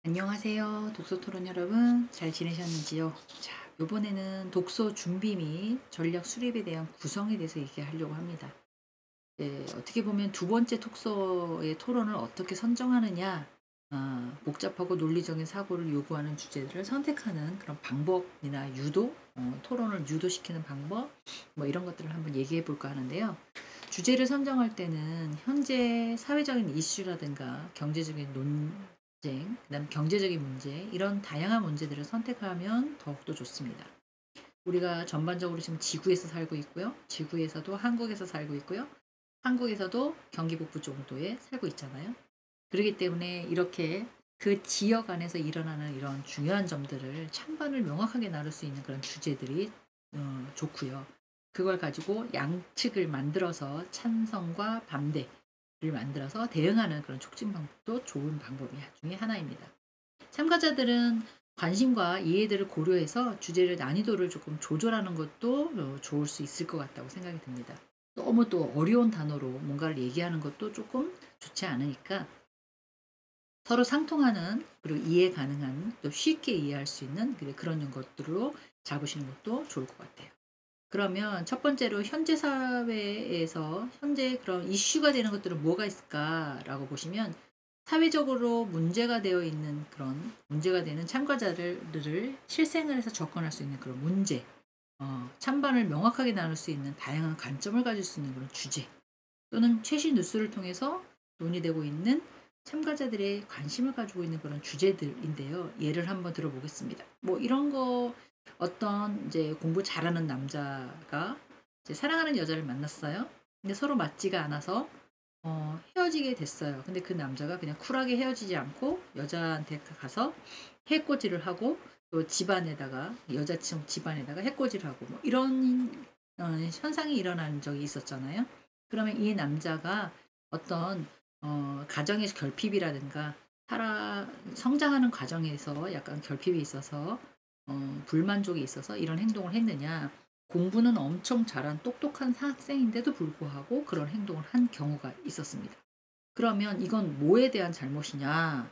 안녕하세요. 독서토론 여러분, 잘 지내셨는지요? 자, 이번에는 독서 준비 및 전략 수립에 대한 구성에 대해서 얘기하려고 합니다. 네, 어떻게 보면 두 번째 독서의 토론을 어떻게 선정하느냐, 복잡하고 논리적인 사고를 요구하는 주제들을 선택하는 그런 방법이나 유도, 토론을 유도시키는 방법, 뭐 이런 것들을 한번 얘기해 볼까 하는데요. 주제를 선정할 때는 현재 사회적인 이슈라든가 경제적인 논쟁, 그다음 경제적인 문제, 이런 다양한 문제들을 선택하면 더욱더 좋습니다. 우리가 전반적으로 지금 지구에서 살고 있고요. 지구에서도 한국에서 살고 있고요. 한국에서도 경기 북부 정도에 살고 있잖아요. 그렇기 때문에 이렇게 그 지역 안에서 일어나는 이런 중요한 점들을 찬반을 명확하게 나눌 수 있는 그런 주제들이 좋고요. 그걸 가지고 양측을 만들어서 찬성과 반대를 만들어서 대응하는 그런 촉진 방법도 좋은 방법 중에 하나입니다. 참가자들은 관심과 이해들을 고려해서 주제를 난이도를 조금 조절하는 것도 좋을 수 있을 것 같다고 생각이 듭니다. 너무 또 어려운 단어로 뭔가를 얘기하는 것도 조금 좋지 않으니까 서로 상통하는, 그리고 이해 가능한, 또 쉽게 이해할 수 있는 그런 것들로 잡으시는 것도 좋을 것 같아요. 그러면 첫 번째로 현재 사회에서 현재 그런 이슈가 되는 것들은 뭐가 있을까라고 보시면, 사회적으로 문제가 되어 있는 그런 문제가 되는 참가자들을 실생활에서 접근할 수 있는 그런 문제, 찬반을 명확하게 나눌 수 있는 다양한 관점을 가질 수 있는 그런 주제, 또는 최신 뉴스를 통해서 논의되고 있는 참가자들의 관심을 가지고 있는 그런 주제들인데요. 예를 한번 들어보겠습니다. 뭐 이런 거, 어떤 이제 공부 잘하는 남자가 이제 사랑하는 여자를 만났어요. 근데 서로 맞지가 않아서 헤어지게 됐어요. 근데 그 남자가 그냥 쿨하게 헤어지지 않고 여자한테 가서 해코지를 하고, 또 집안에다가 여자친구 집안에다가 해코지를 하고, 뭐 이런 현상이 일어난 적이 있었잖아요. 그러면 이 남자가 어떤 가정의 결핍이라든가 살아 성장하는 과정에서 약간 결핍이 있어서 불만족이 있어서 이런 행동을 했느냐, 공부는 엄청 잘한 똑똑한 학생인데도 불구하고 그런 행동을 한 경우가 있었습니다. 그러면 이건 뭐에 대한 잘못이냐?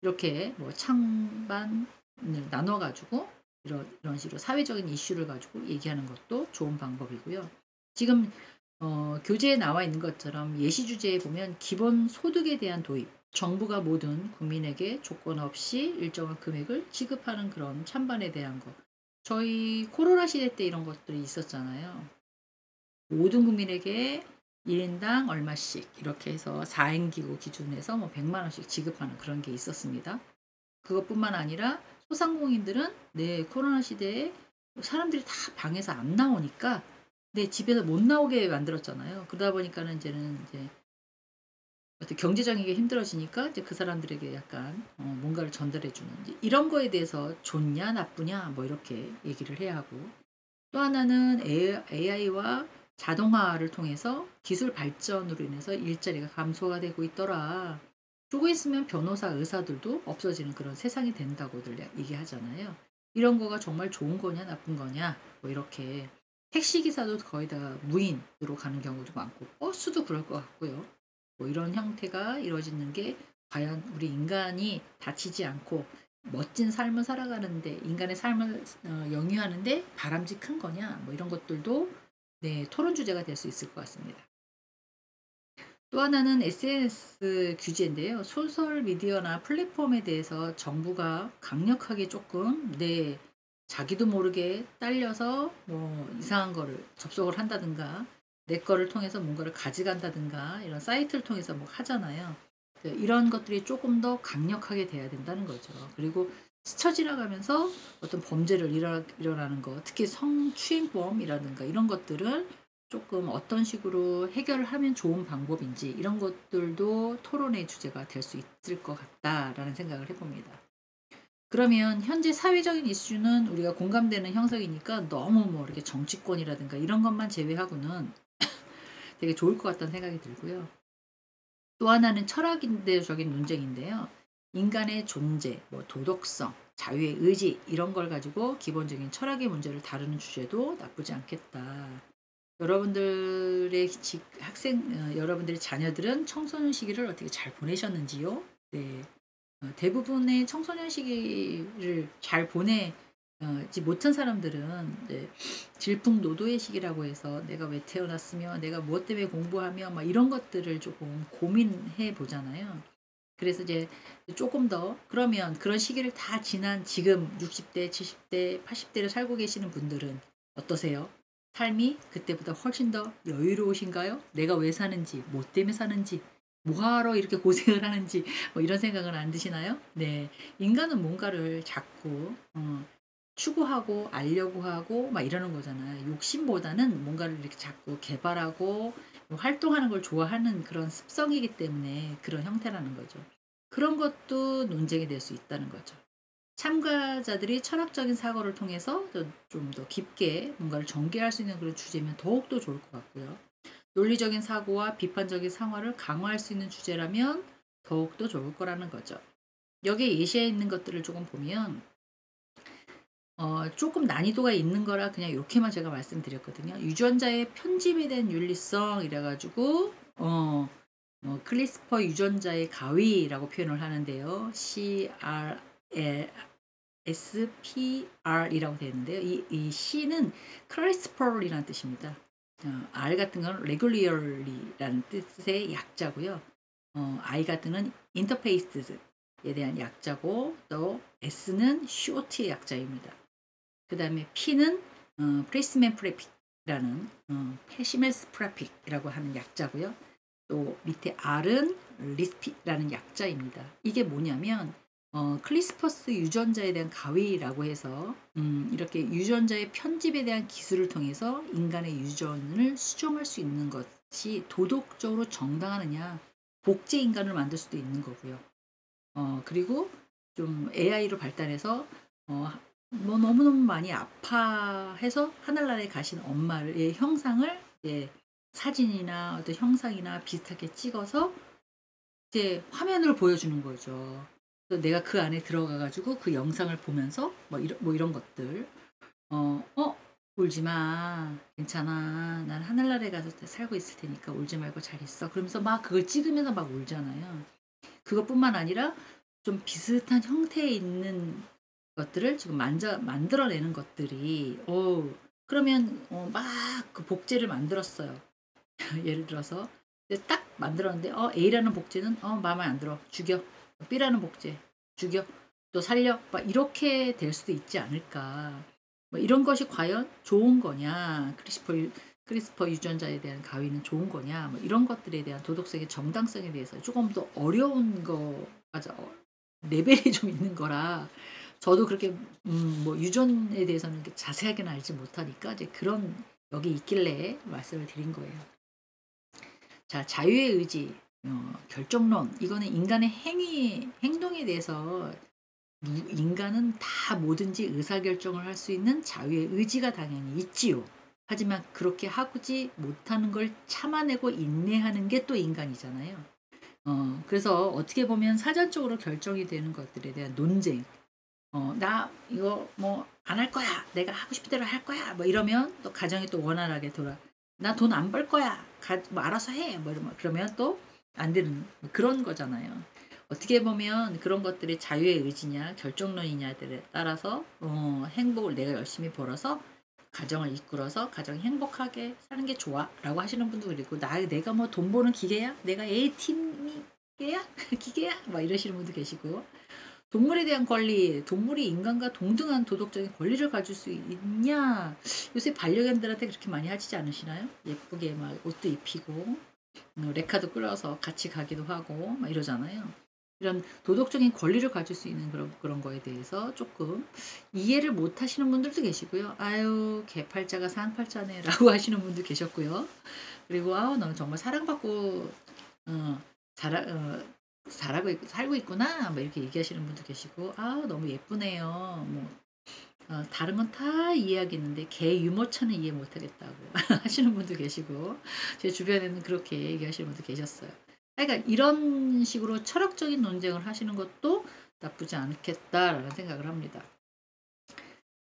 이렇게 뭐 찬반을 나눠 가지고 이런 식으로 사회적인 이슈를 가지고 얘기하는 것도 좋은 방법이고요. 지금 교재에 나와 있는 것처럼 예시 주제에 보면 기본 소득에 대한 도입, 정부가 모든 국민에게 조건 없이 일정한 금액을 지급하는 그런 찬반에 대한 거. 저희 코로나 시대 때 이런 것들이 있었잖아요. 모든 국민에게 1인당 얼마씩 이렇게 해서 4인 기구 기준에서 뭐 100만 원씩 지급하는 그런 게 있었습니다. 그것뿐만 아니라 소상공인들은 네, 코로나 시대에 사람들이 다 방에서 안 나오니까 네, 집에서 못 나오게 만들었잖아요. 그러다 보니까는 이제는 이제 어떻게 경제적인 게 힘들어지니까 이제 그 사람들에게 약간 뭔가를 전달해 주는, 이제 이런 거에 대해서 좋냐 나쁘냐 뭐 이렇게 얘기를 해야 하고, 또 하나는 AI와 자동화를 통해서 기술 발전으로 인해서 일자리가 감소가 되고 있더라. 조금 있으면 변호사, 의사들도 없어지는 그런 세상이 된다고들 얘기하잖아요. 이런 거가 정말 좋은 거냐, 나쁜 거냐, 뭐 이렇게. 택시 기사도 거의 다 무인으로 가는 경우도 많고, 버스도 그럴 것 같고요. 뭐 이런 형태가 이루어지는 게 과연 우리 인간이 다치지 않고 멋진 삶을 살아가는데, 인간의 삶을 영위하는데 바람직한 거냐, 뭐 이런 것들도 네, 토론 주제가 될 수 있을 것 같습니다. 또 하나는 SNS 규제인데요. 소셜 미디어나 플랫폼에 대해서 정부가 강력하게 조금 네, 자기도 모르게 딸려서 뭐 이상한 거를 접속을 한다든가 내 거를 통해서 뭔가를 가져간다든가 이런 사이트를 통해서 뭐 하잖아요. 이런 것들이 조금 더 강력하게 돼야 된다는 거죠. 그리고 스쳐 지나가면서 어떤 범죄를 일어나는 거, 특히 성추행범이라든가 이런 것들을 조금 어떤 식으로 해결을 하면 좋은 방법인지, 이런 것들도 토론의 주제가 될 수 있을 것 같다라는 생각을 해 봅니다. 그러면 현재 사회적인 이슈는 우리가 공감되는 형성이니까 너무 뭐 이렇게 정치권이라든가 이런 것만 제외하고는 되게 좋을 것 같다는 생각이 들고요. 또 하나는 철학인대적인 논쟁인데요. 인간의 존재, 뭐 도덕성, 자유의 의지 이런 걸 가지고 기본적인 철학의 문제를 다루는 주제도 나쁘지 않겠다. 여러분들의 여러분들의 자녀들은 청소년 시기를 어떻게 잘 보내셨는지요? 네. 대부분의 청소년 시기를 잘 보내지 못한 사람들은 이제 질풍노도의 시기라고 해서 '내가 왜 태어났으며 내가 무엇 때문에 공부하며' 막 이런 것들을 조금 고민해 보잖아요. 그래서 이제 조금 더 그러면 그런 시기를 다 지난 지금 60대 70대 80 대를 살고 계시는 분들은 어떠세요? 삶이 그때보다 훨씬 더 여유로우신가요? 내가 왜 사는지, 뭐 때문에 사는지, 뭐하러 이렇게 고생을 하는지 뭐 이런 생각은 안 드시나요? 네. 인간은 뭔가를 자꾸 추구하고 알려고 하고 막 이러는 거잖아요. 욕심보다는 뭔가를 이렇게 자꾸 개발하고 활동하는 걸 좋아하는 그런 습성이기 때문에 그런 형태라는 거죠. 그런 것도 논쟁이 될 수 있다는 거죠. 참가자들이 철학적인 사고를 통해서 좀 더 깊게 뭔가를 전개할 수 있는 그런 주제면 더욱더 좋을 것 같고요. 논리적인 사고와 비판적인 상화를 강화할 수 있는 주제라면 더욱더 좋을 거라는 거죠. 여기에 예시에 있는 것들을 조금 보면 조금 난이도가 있는 거라 그냥 요렇게만 제가 말씀드렸거든요. 유전자의 편집에 대한 윤리성 이래 가지고 클리스퍼 유전자의 가위라고 표현을 하는데요. CRISPR이라고 되어 있는데요. 이 C는 CRISPR이라는 뜻입니다. R 같은 건 regularly라는 뜻의 약자고요. I 같은 건 interface에 대한 약자고 또 S는 short의 약자입니다. 그다음에 P는 프레시맨 프레픽이라는 페시메스 프레픽이라고 하는 약자고요. 또 밑에 R은 리스피라는 약자입니다. 이게 뭐냐면 클리스퍼스 유전자에 대한 가위라고 해서 이렇게 유전자의 편집에 대한 기술을 통해서 인간의 유전을 수정할 수 있는 것이 도덕적으로 정당하느냐 복제 인간을 만들 수도 있는 거고요. 그리고 좀 AI로 발달해서 어 뭐 너무너무 많이 아파해서 하늘나라에 가신 엄마의 형상을 이제 사진이나 어떤 형상이나 비슷하게 찍어서 이제 화면으로 보여주는 거죠. 그래서 내가 그 안에 들어가 가지고 그 영상을 보면서 뭐 이런 것들. "어 울지 마. 괜찮아. 난 하늘나라에 가서 살고 있을 테니까 울지 말고 잘 있어." 그러면서 막 그걸 찍으면서 막 울잖아요. 그것뿐만 아니라 좀 비슷한 형태에 있는 것들을 지금 만들어내는 것들이 그러면 막 그 복제를 만들었어요. 예를 들어서 이제 딱 만들었는데 A라는 복제는 마음에 안 들어. 죽여. B라는 복제 죽여. 또 살려. 막 이렇게 될 수도 있지 않을까. 뭐 이런 것이 과연 좋은 거냐. 크리스퍼 유전자에 대한 가위는 좋은 거냐. 뭐 이런 것들에 대한 도덕성의 정당성에 대해서 조금 더 어려운 거가 레벨이 좀 있는 거라 저도 그렇게 뭐 유전에 대해서는 이렇게 자세하게는 알지 못하니까 이제 그런 여기 있길래 말씀을 드린 거예요. 자, 자유의 의지, 결정론 이거는 인간의 행동에 대해서 인간은 다 뭐든지 의사결정을 할 수 있는 자유의 의지가 당연히 있지요. 하지만 그렇게 하지 못하는 걸 참아내고 인내하는 게 또 인간이잖아요. 그래서 어떻게 보면 사전적으로 결정이 되는 것들에 대한 논쟁. "나 이거 뭐 안 할 거야. 내가 하고 싶은 대로 할 거야." 뭐 이러면 또 가정이 또 원활하게 "나 돈 안 벌 거야. 뭐 알아서 해." 뭐 이러면 그러면 또 안 되는 뭐 그런 거잖아요. 어떻게 보면 그런 것들이 자유의 의지냐 결정론이냐에 따라서 행복을 내가 열심히 벌어서 가정을 이끌어서 가정이 행복하게 사는 게 좋아라고 하시는 분도 그리고 내가 뭐 돈 버는 기계야? 내가 A팀이 야 기계야? 막 이러시는 분도 계시고 동물에 대한 권리, 동물이 인간과 동등한 도덕적인 권리를 가질 수 있냐? 요새 반려견들한테 그렇게 많이 하시지 않으시나요? 예쁘게 막 옷도 입히고 레카도 끌어서 같이 가기도 하고 막 이러잖아요. 이런 도덕적인 권리를 가질 수 있는 그런 거에 대해서 조금 이해를 못 하시는 분들도 계시고요. "아유 개팔자가 상팔자네."라고 하시는 분도 계셨고요. 그리고 "아우 너는 정말 사랑받고 어 자라 잘하고 살고 있구나." 뭐 이렇게 얘기하시는 분도 계시고 "아 너무 예쁘네요." 뭐 다른 건 다 이해하겠는데 개 유모차는 이해 못 하겠다고 하시는 분도 계시고 제 주변에는 그렇게 얘기하시는 분도 계셨어요. 그러니까 이런 식으로 철학적인 논쟁을 하시는 것도 나쁘지 않겠다라는 생각을 합니다.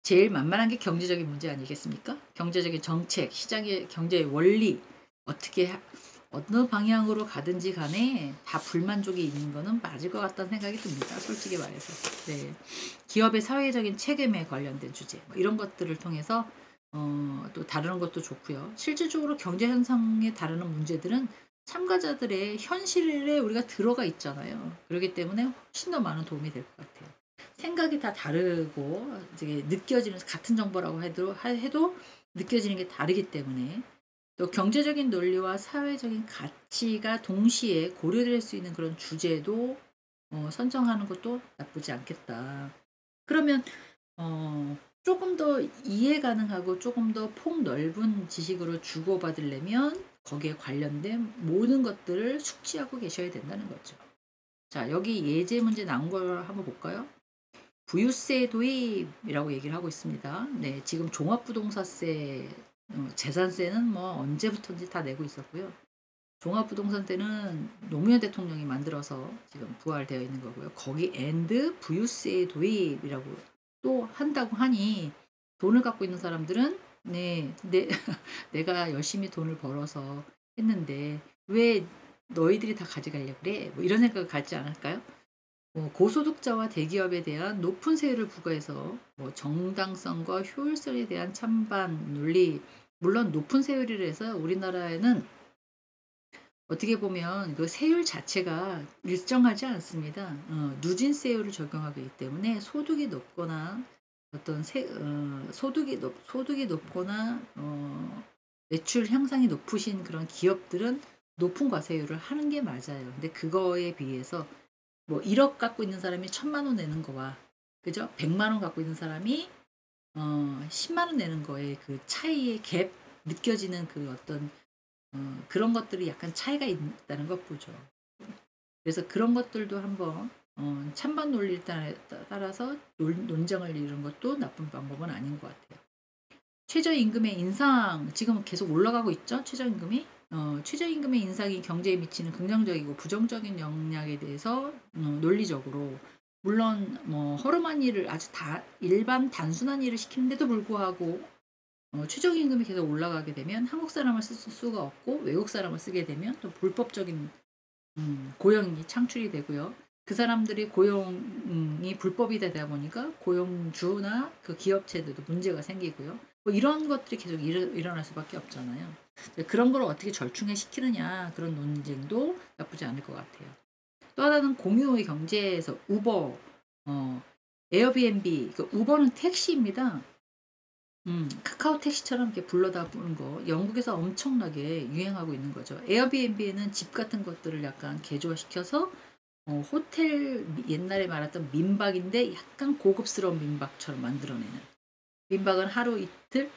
제일 만만한 게 경제적인 문제 아니겠습니까? 경제적인 정책, 시장의 경제의 원리 어떻게 어느 방향으로 가든지 간에 다 불만족이 있는 거는 맞을 것 같다는 생각이 듭니다. 솔직히 말해서. 네. 기업의 사회적인 책임에 관련된 주제 뭐 이런 것들을 통해서 또 다루는 것도 좋고요. 실질적으로 경제 현상에 다루는 문제들은 참가자들의 현실에 우리가 들어가 있잖아요. 그렇기 때문에 훨씬 더 많은 도움이 될 것 같아요. 생각이 다 다르고 이제 느껴지는 같은 정보라고 해도 느껴지는 게 다르기 때문에 또 경제적인 논리와 사회적인 가치가 동시에 고려될 수 있는 그런 주제도 선정하는 것도 나쁘지 않겠다. 그러면 조금 더 이해 가능하고 조금 더 폭넓은 지식으로 주고받으려면 거기에 관련된 모든 것들을 숙지하고 계셔야 된다는 거죠. 자, 여기 예제 문제 나온 걸 한번 볼까요? 부유세 도입이라고 얘기를 하고 있습니다. 네, 지금 종합부동산세, 재산세는 뭐 언제부터인지 다 내고 있었고요. 종합부동산세는 노무현 대통령이 만들어서 지금 부활되어 있는 거고요. 거기 앤드 부유세 도입이라고 또 한다고 하니 돈을 갖고 있는 사람들은 네, 내가 열심히 돈을 벌어서 했는데 왜 너희들이 다 가져가려고 그래? 뭐 이런 생각을 갖지 않을까요? 고소득자와 대기업에 대한 높은 세율을 부과해서 정당성과 효율성에 대한 찬반 논리, 물론 높은 세율이라 해서 우리나라에는 어떻게 보면 그 세율 자체가 일정하지 않습니다. 누진세율을 적용하고 있기 때문에 소득이 높거나 어떤 소득이 높거나 매출 향상이 높으신 그런 기업들은 높은 과세율을 하는 게 맞아요. 근데 그거에 비해서 1억 갖고 있는 사람이 1,000만 원 내는 거와 그죠? 100만 원 갖고 있는 사람이 10만 원 내는 거에 그 차이의 갭 느껴지는 그 어떤 그런 것들이 약간 차이가 있다는 것 보죠. 그래서 그런 것들도 한번 찬반 논리에 따라서 논쟁을 이루는 것도 나쁜 방법은 아닌 것 같아요. 최저임금의 인상 지금 계속 올라가고 있죠. 최저임금이 최저임금의 인상이 경제에 미치는 긍정적이고 부정적인 영향에 대해서 논리적으로 물론 허름한 일을 아주 일반 단순한 일을 시키는데도 불구하고 최저임금이 계속 올라가게 되면 한국 사람을 쓸 수가 없고 외국 사람을 쓰게 되면 또 불법적인 고용이 창출이 되고요. 그 사람들이 고용이 불법이 되다 보니까 고용주나 그 기업체들도 문제가 생기고요. 이런 것들이 계속 일어날 수밖에 없잖아요. 그런 걸 어떻게 절충해 시키느냐 그런 논쟁도 나쁘지 않을 것 같아요. 또 하나는 공유의 경제에서 우버, 에어비앤비, 우버는 택시입니다. 카카오 택시처럼 이렇게 불러다 보는 거 영국에서 엄청나게 유행하고 있는 거죠. 에어비앤비에는 집 같은 것들을 약간 개조시켜서 호텔 옛날에 말했던 민박인데 약간 고급스러운 민박처럼 만들어내는 민박은 하루 이틀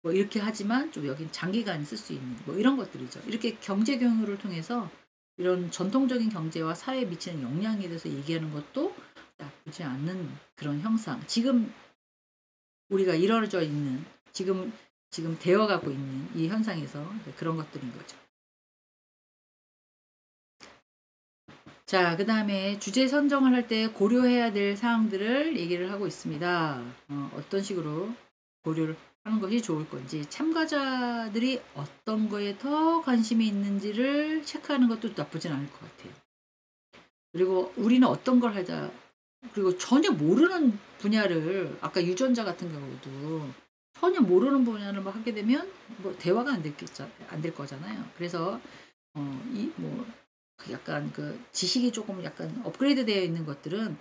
이렇게 하지만 좀 여긴 장기간 쓸 수 있는 이런 것들이죠. 이렇게 경제 경유를 통해서 이런 전통적인 경제와 사회에 미치는 영향에 대해서 얘기하는 것도 나쁘지 않는 그런 형상. 지금 우리가 이루어져 있는 지금 되어가고 있는 이 현상에서 그런 것들인 거죠. 자, 그 다음에 주제 선정을 할 때 고려해야 될 사항들을 얘기를 하고 있습니다. 어떤 식으로 고려를 하는 것이 좋을 건지, 참가자들이 어떤 거에 더 관심이 있는지를 체크하는 것도 나쁘진 않을 것 같아요. 그리고 우리는 어떤 걸 하자, 그리고 전혀 모르는 분야를, 아까 유전자 같은 경우도 전혀 모르는 분야를 하게 되면 대화가 안 될 거잖아요. 그래서 약간 그 지식이 조금 약간 업그레이드 되어 있는 것들은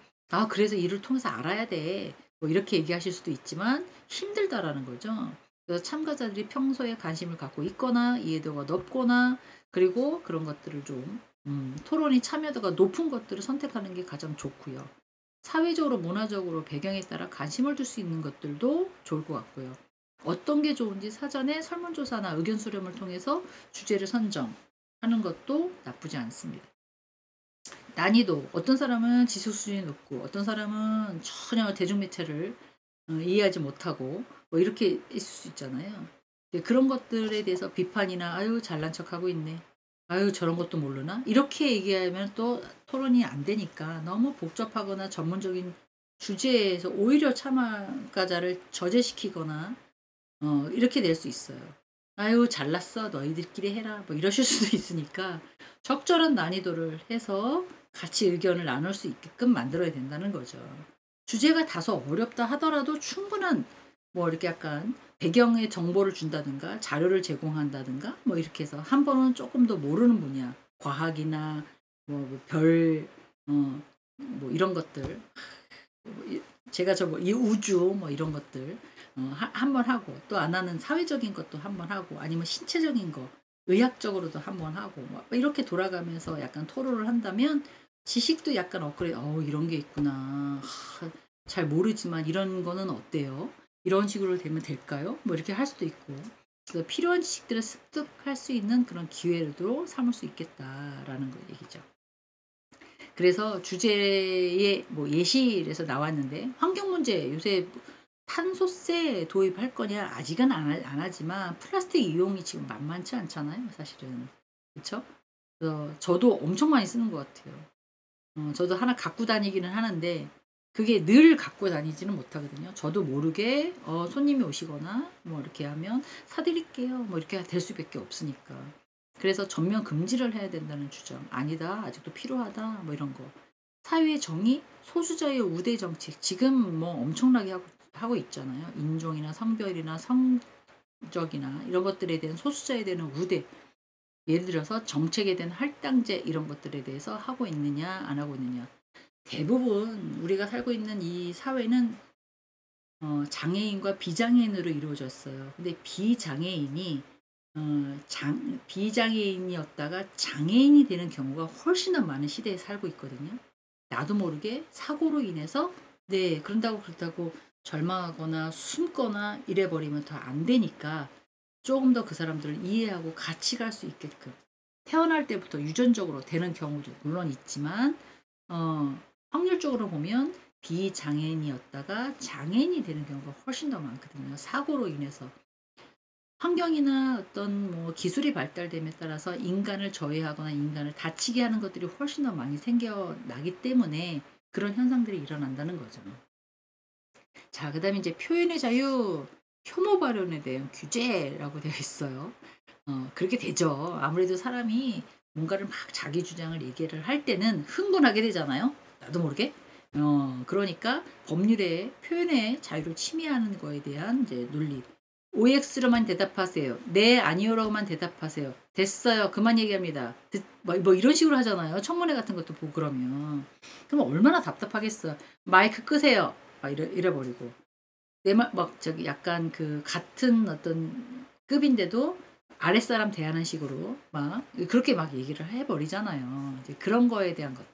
그래서 이를 통해서 알아야 돼. 이렇게 얘기하실 수도 있지만 힘들다라는 거죠. 그래서 참가자들이 평소에 관심을 갖고 있거나 이해도가 높거나 그리고 그런 것들을 좀 토론이 참여도가 높은 것들을 선택하는 게 가장 좋고요. 사회적으로 문화적으로 배경에 따라 관심을 둘 수 있는 것들도 좋을 것 같고요. 어떤 게 좋은지 사전에 설문조사나 의견 수렴을 통해서 주제를 선정하는 것도 나쁘지 않습니다. 난이도 어떤 사람은 지식 수준이 높고 어떤 사람은 전혀 대중매체를 이해하지 못하고 이렇게 있을 수 있잖아요. 그런 것들에 대해서 비판이나 아유 잘난 척하고 있네. 아유 저런 것도 모르나? 이렇게 얘기하면 또 토론이 안 되니까 너무 복잡하거나 전문적인 주제에서 오히려 참가자를 저제시키거나 이렇게 될 수 있어요. 아유 잘났어 너희들끼리 해라 뭐 이러실 수도 있으니까 적절한 난이도를 해서 같이 의견을 나눌 수 있게끔 만들어야 된다는 거죠. 주제가 다소 어렵다 하더라도 충분한 뭐 이렇게 약간 배경의 정보를 준다든가 자료를 제공한다든가 뭐 이렇게 해서 한 번은 조금 더 모르는 분야 과학이나 뭐 별 뭐 이런 것들 제가 저 뭐 이 우주 뭐 이런 것들 한 번 하고 또 하나는 사회적인 것도 한 번 하고 아니면 신체적인 거 의학적으로도 한 번 하고 뭐 이렇게 돌아가면서 약간 토론을 한다면 지식도 약간 업그레이드 이런 게 있구나. 잘 모르지만 이런 거는 어때요? 이런 식으로 되면 될까요? 뭐 이렇게 할 수도 있고 그래서 필요한 지식들을 습득할 수 있는 그런 기회로 삼을 수 있겠다라는 거 얘기죠. 그래서 주제에 뭐 예시에서 나왔는데 환경 문제 요새 탄소세 도입할 거냐 아직은 안 하지만 플라스틱 이용이 지금 만만치 않잖아요 사실은. 그쵸? 그래서 저도 엄청 많이 쓰는 것 같아요. 저도 하나 갖고 다니기는 하는데 그게 늘 갖고 다니지는 못하거든요. 저도 모르게 손님이 오시거나 뭐 이렇게 하면 "사 드릴게요." 뭐 이렇게 될 수밖에 없으니까. 그래서 전면 금지를 해야 된다는 주장. "아니다. 아직도 필요하다." 뭐 이런 거. 사회의 정의, 소수자의 우대 정책 지금 뭐 엄청나게 하고 있잖아요. 인종이나 성별이나 성적이나 이런 것들에 대한 소수자에 대한 우대. 예를 들어서 정책에 대한 할당제 이런 것들에 대해서 하고 있느냐 안 하고 있느냐. 대부분 우리가 살고 있는 이 사회는 장애인과 비장애인으로 이루어졌어요. 근데 비장애인이 비장애인이었다가 장애인이 되는 경우가 훨씬 더 많은 시대에 살고 있거든요. 나도 모르게 사고로 인해서 네 그렇다고 절망하거나 숨거나 이래 버리면 더 안 되니까 조금 더 그 사람들을 이해하고 같이 갈 수 있게끔 태어날 때부터 유전적으로 되는 경우도 물론 있지만 어 확률적으로 보면 비장애인이었다가 장애인이 되는 경우가 훨씬 더 많거든요, 사고로 인해서. 환경이나 어떤 뭐 기술이 발달됨에 따라서 인간을 저해하거나 인간을 다치게 하는 것들이 훨씬 더 많이 생겨나기 때문에 그런 현상들이 일어난다는 거죠. 자, 그다음에 이제 표현의 자유, 혐오 발언에 대한 규제라고 되어 있어요. 그렇게 되죠. 아무래도 사람이 뭔가를 막 자기 주장을 얘기를 할 때는 흥분하게 되잖아요. 나도 모르게. 그러니까 법률에 표현의 자유를 침해하는 거에 대한 이제 논리. OX로만 대답하세요. 네, 아니요로만 대답하세요. 됐어요. 그만 얘기합니다. 뭐 이런 식으로 하잖아요. 청문회 같은 것도 보고 그러면. 그럼 얼마나 답답하겠어. 마이크 끄세요. 막 이래 버리고. 내 말 막 저기 약간 그 같은 어떤 급인데도 아랫사람 대하는 식으로 막 그렇게 막 얘기를 해 버리잖아요. 이제 그런 거에 대한 것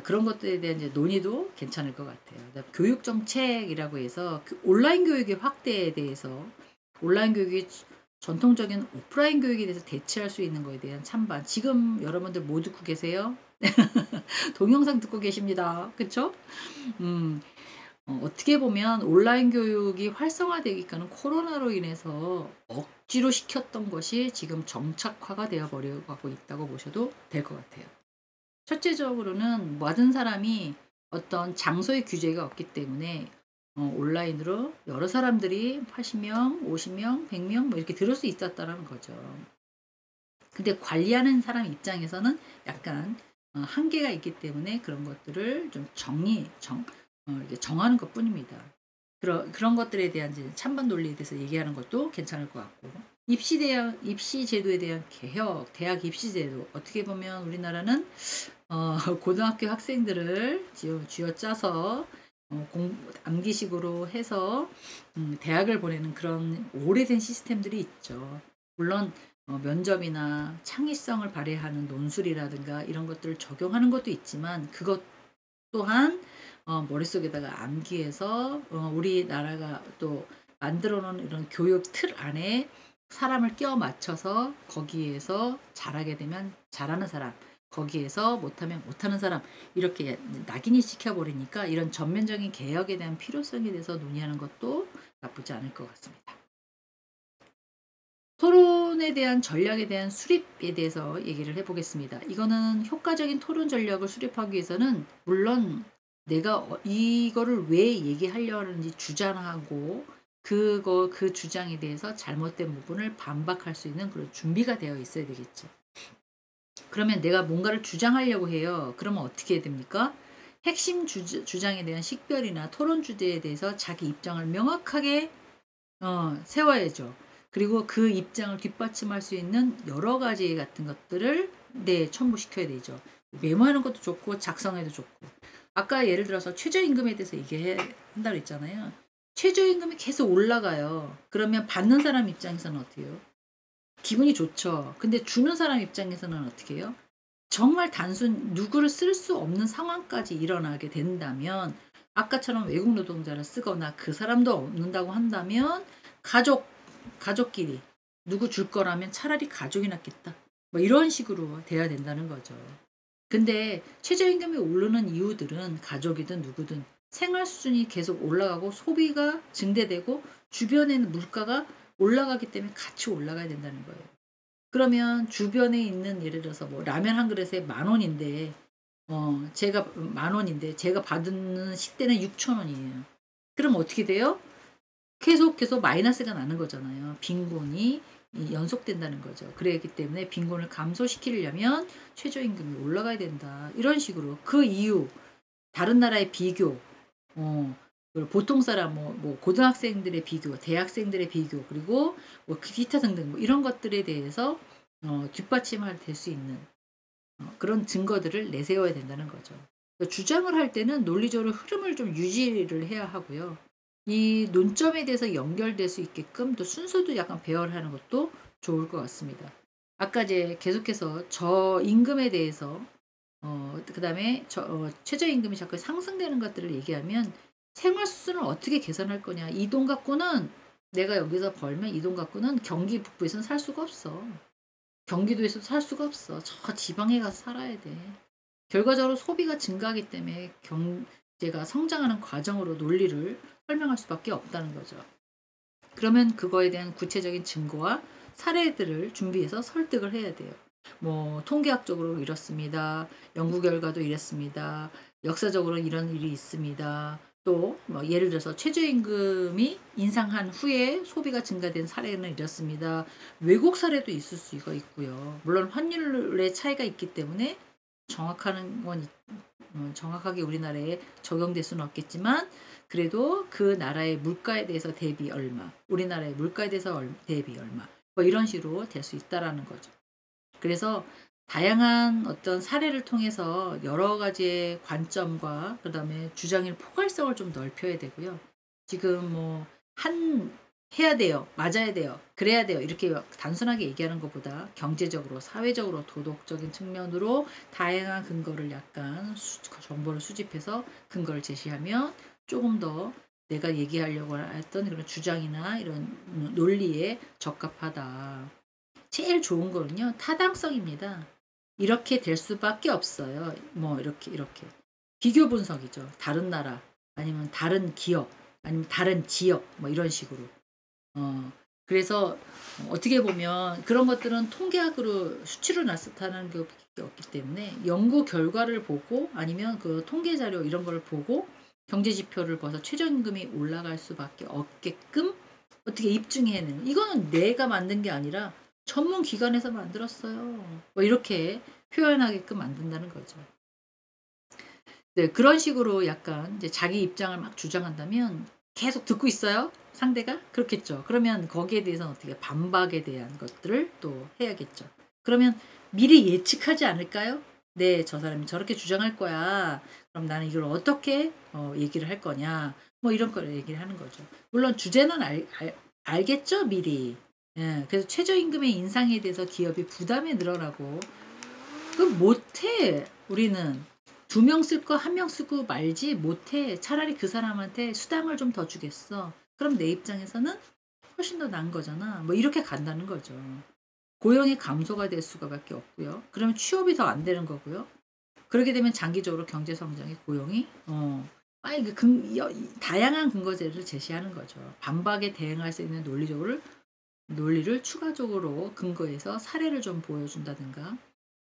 그런 것들에 대한 이제 논의도 괜찮을 것 같아요. 그다음에 교육 정책이라고 해서 그 온라인 교육의 확대에 대해서 온라인 교육이 전통적인 오프라인 교육에 대해서 대체할 수 있는 거에 대한 찬반. 지금 여러분들 뭐 듣고 계세요? 동영상 듣고 계십니다. 그쵸? 음. 어떻게 보면 온라인 교육이 활성화되기까는 코로나로 인해서 억지로 시켰던 것이 지금 정착화가 되어 버려 가고 있다고 보셔도 될 것 같아요. 첫째적으로는 모든 사람이 어떤 장소의 규제가 없기 때문에 온라인으로 여러 사람들이 80명, 50명, 100명 뭐 이렇게 들을 수 있었다라는 거죠. 근데 관리하는 사람 입장에서는 약간 한계가 있기 때문에 그런 것들을 좀 이렇게 정하는 것뿐입니다. 그런 것들에 대한 이제 찬반 논리에 대해서 얘기하는 것도 괜찮을 것 같고 입시 제도에 대한 개혁, 대학 입시 제도 어떻게 보면 우리나라는 고등학교 학생들을 쥐어짜서 암기식으로 해서 대학을 보내는 그런 오래된 시스템들이 있죠. 물론 면접이나 창의성을 발휘하는 논술이라든가 이런 것들을 적용하는 것도 있지만 그것 또한 머릿속에다가 암기해서 우리나라가 또 만들어 놓은 이런 교육 틀 안에 사람을 끼워 맞춰서 거기에서 잘하게 되면 잘하는 사람, 거기에서 못하면 못하는 사람 이렇게 낙인이 찍혀 버리니까 이런 전면적인 개혁에 대한 필요성에 대해서 논의하는 것도 나쁘지 않을 것 같습니다. 토론에 대한 전략에 대한 수립에 대해서 얘기를 해 보겠습니다. 이거는 효과적인 토론 전략을 수립하기 위해서는 물론 내가 이거를 왜 얘기하려는지 주장하고 그 주장에 대해서 잘못된 부분을 반박할 수 있는 그런 준비가 되어 있어야 되겠죠. 그러면 내가 뭔가를 주장하려고 해요. 그러면 어떻게 해야 됩니까? 핵심 주장에 대한 식별이나 토론 주제에 대해서 자기 입장을 명확하게 세워야죠. 그리고 그 입장을 뒷받침할 수 있는 여러 가지 같은 것들을 첨부시켜야 되죠. 메모하는 것도 좋고 작성해도 좋고. 아까 예를 들어서 최저임금에 대해서 얘기한다고 했잖아요. 최저임금이 계속 올라가요. 그러면 받는 사람 입장에서는 어떻게 해요? 기분이 좋죠. 근데 주는 사람 입장에서는 어떻게 해요? 정말 단순 누구를 쓸 수 없는 상황까지 일어나게 된다면 아까처럼 외국 노동자를 쓰거나 그 사람도 없는다고 한다면 가족끼리 누구 줄 거라면 차라리 가족이 낫겠다. 뭐 이런 식으로 돼야 된다는 거죠. 근데 최저임금이 오르는 이유들은 가족이든 누구든 생활 수준이 계속 올라가고 소비가 증대되고 주변에는 물가가 올라가기 때문에 같이 올라가야 된다는 거예요. 그러면 주변에 있는 예를 들어서 뭐 라면 한 그릇에 10,000원인데 제가 10,000원인데 제가 받는 식대는 6,000원이에요. 그럼 어떻게 돼요? 계속 마이너스가 나는 거잖아요. 빈곤이 연속된다는 거죠. 그랬기 때문에 빈곤을 감소시키려면 최저임금이 올라가야 된다. 이런 식으로 그 이유 다른 나라의 비교 그리고 보통 사람 고등학생들의 비교, 대학생들의 비교 그리고 뭐 기타 등등 뭐 이런 것들에 대해서 뒷받침할 될 수 있는 그런 증거들을 내세워야 된다는 거죠. 그러니까 주장을 할 때는 논리적으로 흐름을 좀 유지를 해야 하고요. 이 논점에 대해서 연결될 수 있게끔 또 순서도 약간 배열하는 것도 좋을 것 같습니다. 아까 이제 계속해서 저임금에 대해서 그다음에 최저임금이 자꾸 상승되는 것들을 얘기하면 생활 수준을 어떻게 개선할 거냐. 이 돈 갖고는 내가 여기서 벌면 이 돈 갖고는 경기 북부에서는 살 수가 없어. 경기도에서 살 수가 없어. 저 지방에 가서 살아야 돼. 결과적으로 소비가 증가하기 때문에 경제가 성장하는 과정으로 논리를 설명할 수밖에 없다는 거죠. 그러면 그거에 대한 구체적인 증거와 사례들을 준비해서 설득을 해야 돼요. 뭐 통계학적으로 이렇습니다. 연구 결과도 이랬습니다. 역사적으로 이런 일이 있습니다. 또 뭐 예를 들어서 최저임금이 인상한 후에 소비가 증가된 사례는 이렇습니다. 외국 사례도 있을 수가 있고요. 물론 환율의 차이가 있기 때문에 정확한 건 정확하게 우리나라에 적용될 수는 없겠지만 그래도 그 나라의 물가에 대해서 대비 얼마, 우리나라의 물가에 대해서 대비 얼마, 뭐 이런 식으로 될 수 있다라는 거죠. 그래서 다양한 어떤 사례를 통해서 여러 가지의 관점과 그다음에 주장의 포괄성을 좀 넓혀야 되고요. 지금 해야 돼요. 맞아야 돼요. 그래야 돼요. 이렇게 단순하게 얘기하는 것보다 경제적으로, 사회적으로, 도덕적인 측면으로 다양한 근거를 약간 정보를 수집해서 근거를 제시하면 조금 더 내가 얘기하려고 했던 그런 주장이나 이런 논리에 적합하다. 제일 좋은 거는요. 타당성입니다. 이렇게 될 수밖에 없어요. 뭐 이렇게. 비교 분석이죠. 다른 나라 아니면 다른 기업 아니면 다른 지역 뭐 이런 식으로. 그래서 어떻게 보면 그런 것들은 통계학으로 수치로 나타나는 게 없기 때문에 연구 결과를 보고 아니면 그 통계 자료 이런 걸 보고 경제 지표를 봐서 최저임금이 올라갈 수밖에 없게끔 어떻게 입증해내는 이거는 내가 만든 게 아니라 전문 기관에서 만들었어요. 뭐 이렇게 표현하게끔 만든다는 거죠. 네, 그런 식으로 약간 이제 자기 입장을 막 주장한다면 계속 듣고 있어요? 상대가? 그렇겠죠. 그러면 거기에 대해서는 어떻게 반박에 대한 것들을 또 해야겠죠. 그러면 미리 예측하지 않을까요? 네, 저 사람이 저렇게 주장할 거야. 그럼 나는 이걸 어떻게 얘기를 할 거냐. 뭐 이런 걸 얘기를 하는 거죠. 물론 주제는 알겠죠, 미리. 예, 그래서 최저임금의 인상에 대해서 기업이 부담이 늘어나고 그 못해 우리는 2명 쓸 거 1명 쓰고 말지 못해. 차라리 그 사람한테 수당을 좀 더 주겠어. 그럼 내 입장에서는 훨씬 더 나은 거잖아. 뭐 이렇게 간다는 거죠. 고용이 감소가 될 수가밖에 없고요. 그러면 취업이 더 안 되는 거고요. 그렇게 되면 장기적으로 경제 성장이 고용이 아니 다양한 근거제를 제시하는 거죠. 반박에 대응할 수 있는 논리를 추가적으로 근거해서 사례를 좀 보여준다든가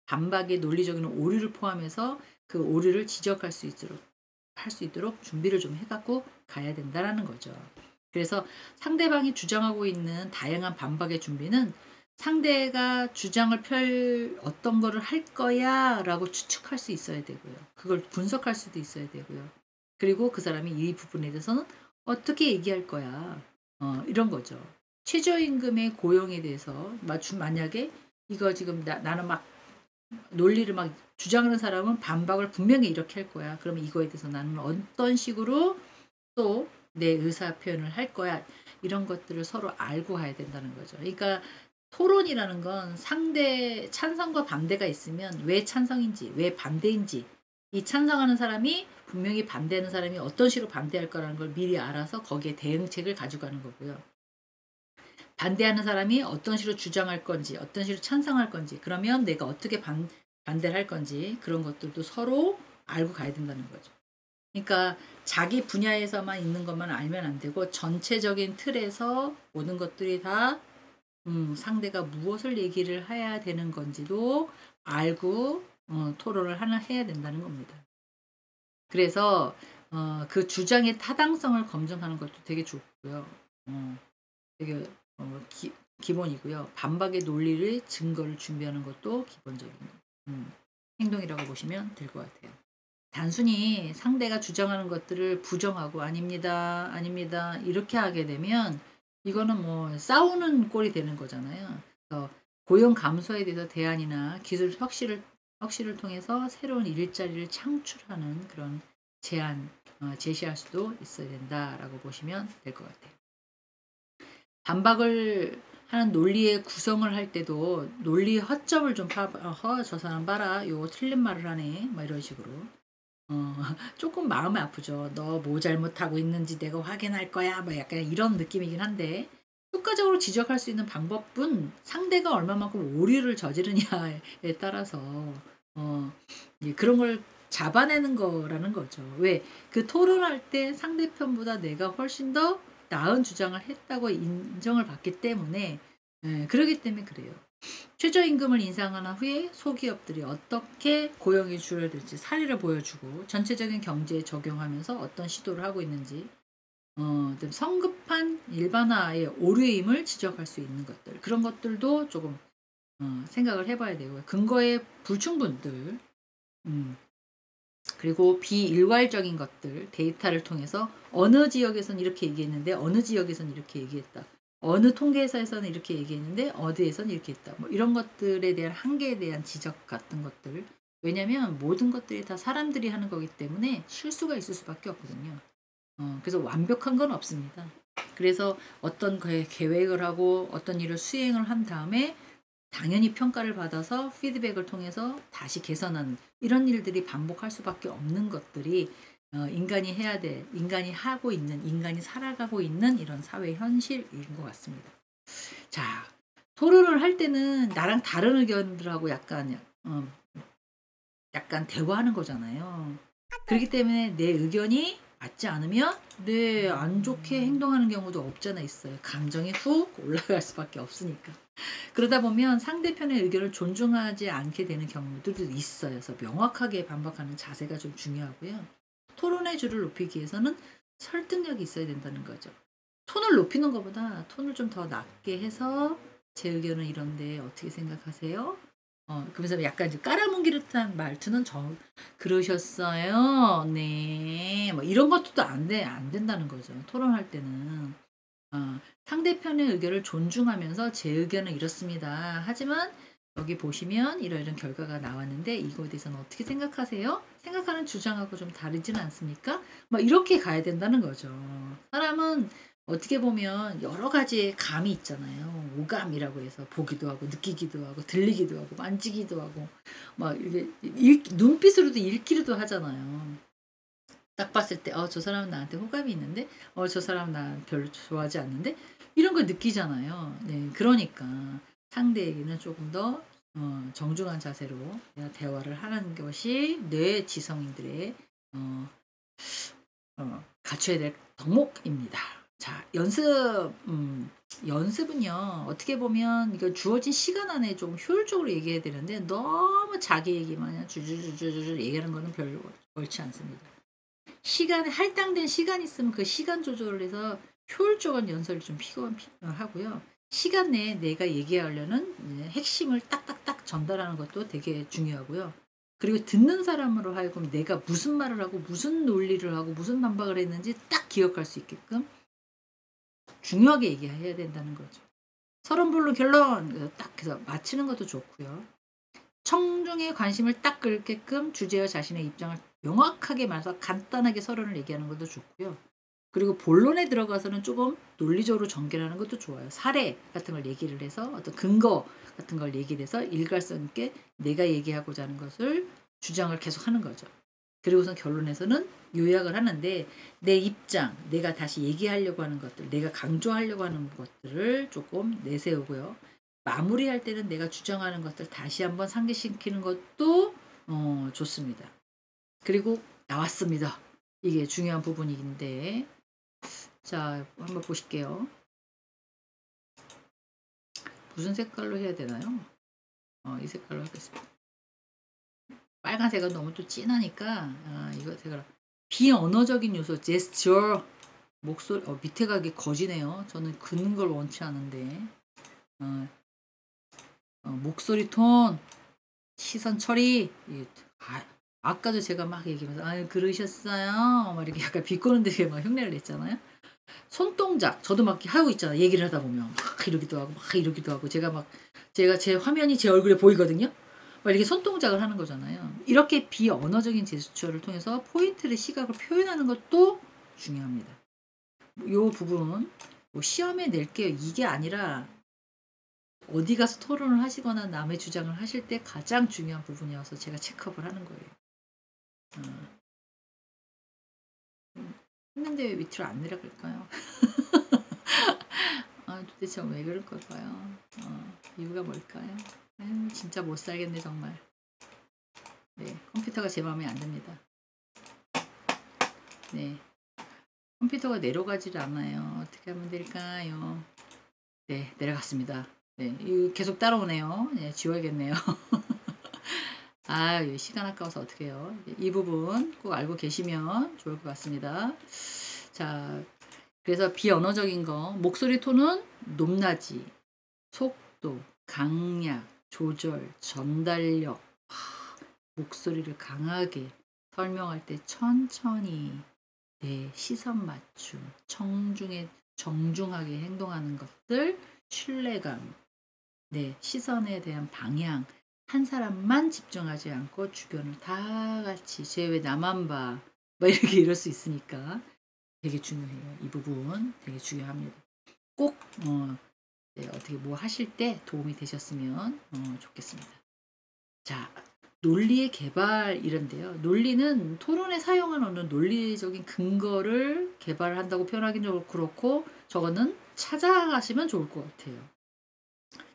반박의 논리적인 오류를 포함해서 그 오류를 지적할 수 있도록 할 수 있도록 준비를 좀 해갖고 가야 된다라는 거죠. 그래서 상대방이 주장하고 있는 다양한 반박의 준비는 상대가 주장을 어떤 거를 할 거야 라고 추측할 수 있어야 되고요. 그걸 분석할 수도 있어야 되고요. 그리고 그 사람이 이 부분에 대해서는 어떻게 얘기할 거야. 이런 거죠. 최저임금의 고용에 대해서 만약에 이거 지금 나는 막 논리를 막 주장하는 사람은 반박을 분명히 이렇게 할 거야. 그러면 이거에 대해서 나는 어떤 식으로 또 내 의사 표현을 할 거야. 이런 것들을 서로 알고 가야 된다는 거죠. 그러니까 토론이라는 건 상대 찬성과 반대가 있으면 왜 찬성인지 왜 반대인지 이 찬성하는 사람이 분명히 반대하는 사람이 어떤 식으로 반대할 거라는 걸 미리 알아서 거기에 대응책을 가져가는 거고요. 반대하는 사람이 어떤 식으로 주장할 건지 어떤 식으로 찬성할 건지 그러면 내가 어떻게 반대를 할 건지 그런 것들도 서로 알고 가야 된다는 거죠. 그러니까 자기 분야에서만 있는 것만 알면 안 되고 전체적인 틀에서 모든 것들이 다 상대가 무엇을 얘기를 해야 되는 건지도 알고 토론을 해야 된다는 겁니다. 그래서 그 주장의 타당성을 검증하는 것도 되게 좋고요. 되게 기본이고요. 반박의 논리를 증거를 준비하는 것도 기본적인 행동이라고 보시면 될 것 같아요. 단순히 상대가 주장하는 것들을 부정하고 아닙니다, 아닙니다 이렇게 하게 되면 이거는 뭐 싸우는 꼴이 되는 거잖아요. 그래서 고용 감소에 대해서 대안이나 기술 혁신을 통해서 새로운 일자리를 창출하는 그런 제안 제시할 수도 있어야 된다라고 보시면 될 것 같아요. 반박을 하는 논리의 구성을 할 때도 논리의 허점을 좀 저 사람 봐라 요 틀린 말을 하네 막 이런 식으로 조금 마음이 아프죠. "너 뭐 잘못하고 있는지 내가 확인할 거야." 뭐 약간 이런 느낌이긴 한데 효과적으로 지적할 수 있는 방법은 상대가 얼마만큼 오류를 저지르냐에 따라서 어 그런 걸 잡아내는 거라는 거죠. 왜? 그 토론할 때 상대편보다 내가 훨씬 더 나은 주장을 했다고 인정을 받기 때문에 그러기 때문에 그래요. 최저임금을 인상한 후에 소기업들이 어떻게 고용이 줄어들지 사례를 보여주고 전체적인 경제에 적용하면서 어떤 시도를 하고 있는지 성급한 일반화의 오류임을 지적할 수 있는 것들 그런 것들도 조금 생각을 해봐야 되고요. 근거의 불충분들 그리고 비일괄적인 것들 데이터를 통해서 어느 지역에서는 이렇게 얘기했는데 어느 지역에서는 이렇게 얘기했다. 어느 통계사에서는 이렇게 얘기했는데 어디에서는 이렇게 했다. 뭐 이런 것들에 대한 한계에 대한 지적 같은 것들. 왜냐하면 모든 것들이 다 사람들이 하는 거기 때문에 실수가 있을 수밖에 없거든요. 그래서 완벽한 건 없습니다. 그래서 어떤 계획을 하고 어떤 일을 수행을 한 다음에 당연히 평가를 받아서 피드백을 통해서 다시 개선하는 이런 일들이 반복할 수밖에 없는 것들이 인간이 해야 될, 인간이 하고 있는, 인간이 살아가고 있는 이런 사회 현실인 것 같습니다. 자, 토론을 할 때는 나랑 다른 의견들하고 약간 대화하는 거잖아요. 그렇기 때문에 내 의견이 맞지 않으면 안 좋게 행동하는 경우도 없잖아 있어요. 감정이 훅 올라갈 수밖에 없으니까. 그러다 보면 상대편의 의견을 존중하지 않게 되는 경우들도 있어요. 그래서 명확하게 반박하는 자세가 좀 중요하고요. 토론의 질을 높이기 위해서는 설득력이 있어야 된다는 거죠. 톤을 높이는 것보다 톤을 좀 더 낮게 해서 제 의견은 이런데 어떻게 생각하세요? 그러면서 약간 이제 깔아뭉기 듯한 말투는 그러셨어요. 네. 뭐 이런 것도 안 된다는 거죠. 토론할 때는. 상대편의 의견을 존중하면서 제 의견은 이렇습니다. 하지만 여기 보시면 이런 결과가 나왔는데 이거에 대해서는 어떻게 생각하세요? 생각하는 주장하고 좀 다르지는 않습니까? 막 이렇게 가야 된다는 거죠. 사람은 어떻게 보면 여러 가지의 감이 있잖아요. 오감이라고 해서 보기도 하고 느끼기도 하고 들리기도 하고 만지기도 하고 막 이게 눈빛으로도 읽기도 하잖아요. 딱 봤을 때 저 사람은 나한테 호감이 있는데 저 사람은 나 별로 좋아하지 않는데 이런 걸 느끼잖아요. 네. 그러니까 상대에게는 조금 더 정중한 자세로 대화를 하는 것이 뇌 지성인들의 어 갖춰야 될 덕목입니다. 자 연습은요. 어떻게 보면 이거 주어진 시간 안에 좀 효율적으로 얘기해야 되는데 너무 자기 얘기만 주주주주주 얘기하는 거는 별로 옳지 않습니다. 시간에 할당된 시간이 있으면 그 시간 조절을 해서 효율적인 연설이 좀 필요하고요. 시간 내에 내가 얘기하려는 핵심을 딱딱딱 전달하는 것도 되게 중요하고요. 그리고 듣는 사람으로 하여금 내가 무슨 말을 하고 무슨 논리를 하고 무슨 반박을 했는지 딱 기억할 수 있게끔 중요하게 얘기해야 된다는 거죠. 서론별로 결론 딱 해서 마치는 것도 좋고요. 청중의 관심을 딱 끌게끔 주제와 자신의 입장을 명확하게 말해서 간단하게 서론을 얘기하는 것도 좋고요. 그리고 본론에 들어가서는 조금 논리적으로 전개를 하는 것도 좋아요. 사례 같은 걸 얘기를 해서 어떤 근거 같은 걸 얘기를 해서 일관성 있게 내가 얘기하고자 하는 것을 주장을 계속 하는 거죠. 그리고선 결론에서는 요약을 하는데 내 입장, 내가 다시 얘기하려고 하는 것들, 내가 강조하려고 하는 것들을 조금 내세우고요. 마무리할 때는 내가 주장하는 것들 다시 한번 상기시키는 것도 좋습니다. 그리고 나왔습니다. 이게 중요한 부분인데 자 한번 보실게요. 무슨 색깔로 해야 되나요? 이 색깔로 하겠습니다. 빨간색은 너무 또 진하니까 이거 색깔 비언어적인 요소 제스처 목소리 밑에 가기 거지네요. 저는 긋는 걸 원치 않은데 목소리 톤 시선 처리 아까도 제가 막 얘기하면서 아유 그러셨어요 막 이렇게 약간 비꼬는 데에 막 흉내를 냈잖아요. 손동작 저도 막 하고 있잖아요. 얘기를 하다 보면 막 이러기도 하고 막 이러기도 하고 제가 제 화면이 제 얼굴에 보이거든요. 막 이렇게 손동작을 하는 거잖아요. 이렇게 비언어적인 제스처를 통해서 포인트를 시각을 표현하는 것도 중요합니다. 요 부분 뭐 시험에 낼게요 이게 아니라 어디 가서 토론을 하시거나 남의 주장을 하실 때 가장 중요한 부분이어서 제가 체크업을 하는 거예요. 했는데 왜 밑으로 안 내려갈까요? 도대체 왜 그럴 걸까요? 이유가 뭘까요? 아유, 진짜 못 살겠네 정말. 네, 컴퓨터가 제 마음에 안 듭니다. 네, 컴퓨터가 내려가지를 않아요. 어떻게 하면 될까요? 네, 내려갔습니다. 네, 이거 계속 따라오네요. 네, 지워야겠네요. 시간 아까워서 어떻게 해요. 이 부분 꼭 알고 계시면 좋을 것 같습니다. 자, 그래서 비언어적인 거, 목소리 톤은 높낮이, 속도, 강약, 조절, 전달력, 목소리를 강하게 설명할 때 천천히 시선 맞춤, 정중하게 행동하는 것들, 신뢰감, 시선에 대한 방향, 한 사람만 집중하지 않고 주변을 다 같이 쟤 왜 나만 봐? 막 이렇게 이럴 수 있으니까 되게 중요해요. 이 부분 되게 중요합니다. 꼭 어떻게 뭐 하실 때 도움이 되셨으면 좋겠습니다. 자, 논리의 개발 이런데요. 논리는 토론에 사용하는 논리적인 근거를 개발한다고 표현하기는 좀 그렇고 저거는 찾아가시면 좋을 것 같아요.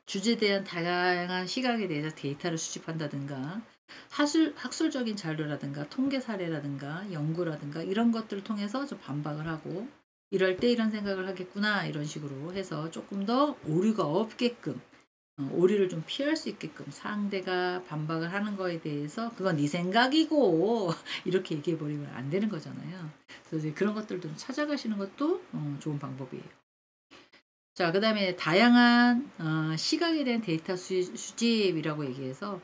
주제에 대한 다양한 시각에 대해서 데이터를 수집한다든가 학술적인 자료라든가 통계 사례라든가 연구라든가 이런 것들을 통해서 좀 반박을 하고 이럴 때 이런 생각을 하겠구나 이런 식으로 해서 조금 더 오류가 없게끔 오류를 좀 피할 수 있게끔 상대가 반박을 하는 거에 대해서 그건 네 생각이고 이렇게 얘기해 버리면 안 되는 거잖아요. 그래서 이제 그런 것들도 좀 찾아가시는 것도 좋은 방법이에요. 자, 그 다음에 다양한 시각에 대한 데이터 수집이라고 얘기해서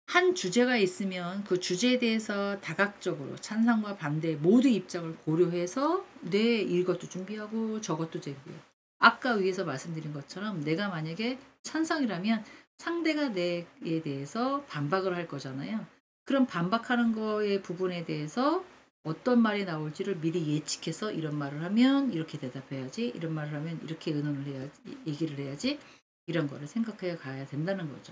한 주제가 있으면 그 주제에 대해서 다각적으로 찬성과 반대 모두 입장을 고려해서 이것도 준비하고 저것도 준비하고 아까 위에서 말씀드린 것처럼 내가 만약에 찬성이라면 상대가 내에 대해서 반박을 할 거잖아요. 그럼 반박하는 거의 부분에 대해서 어떤 말이 나올지를 미리 예측해서 이런 말을 하면 이렇게 대답해야지 이런 말을 하면 이렇게 의논을 해야지 얘기를 해야지 이런 거를 생각해 가야 된다는 거죠.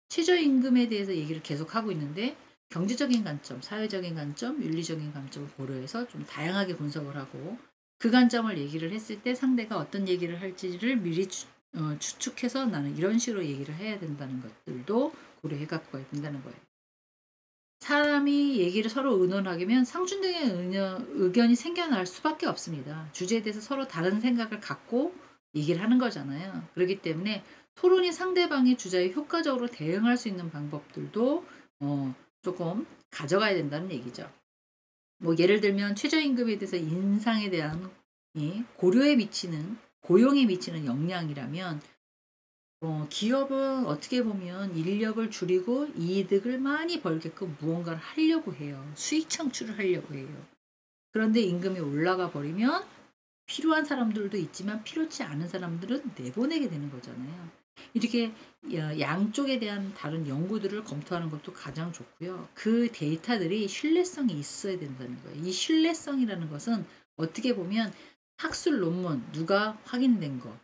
최저임금에 대해서 얘기를 계속 하고 있는데 경제적인 관점, 사회적인 관점, 윤리적인 관점을 고려해서 좀 다양하게 분석을 하고 그 관점을 얘기를 했을 때 상대가 어떤 얘기를 할지를 미리 추측해서 나는 이런 식으로 얘기를 해야 된다는 것들도 고려해 갖고 가야 된다는 거예요. 사람이 얘기를 서로 의논하면 상충되는 의견이 생겨날 수밖에 없습니다. 주제에 대해서 서로 다른 생각을 갖고 얘기를 하는 거잖아요. 그렇기 때문에 토론이 상대방의 주장에 효과적으로 대응할 수 있는 방법들도 조금 가져가야 된다는 얘기죠. 뭐 예를 들면 최저임금에 대해서 인상에 대한 고용에 미치는 영향이라면 기업은 어떻게 보면 인력을 줄이고 이득을 많이 벌게끔 무언가를 하려고 해요. 수익 창출을 하려고 해요. 그런데 임금이 올라가 버리면 필요한 사람들도 있지만 필요치 않은 사람들은 내보내게 되는 거잖아요. 이렇게 양쪽에 대한 다른 연구들을 검토하는 것도 가장 좋고요. 그 데이터들이 신뢰성이 있어야 된다는 거예요. 이 신뢰성이라는 것은 어떻게 보면 학술 논문 누가 확인된 거,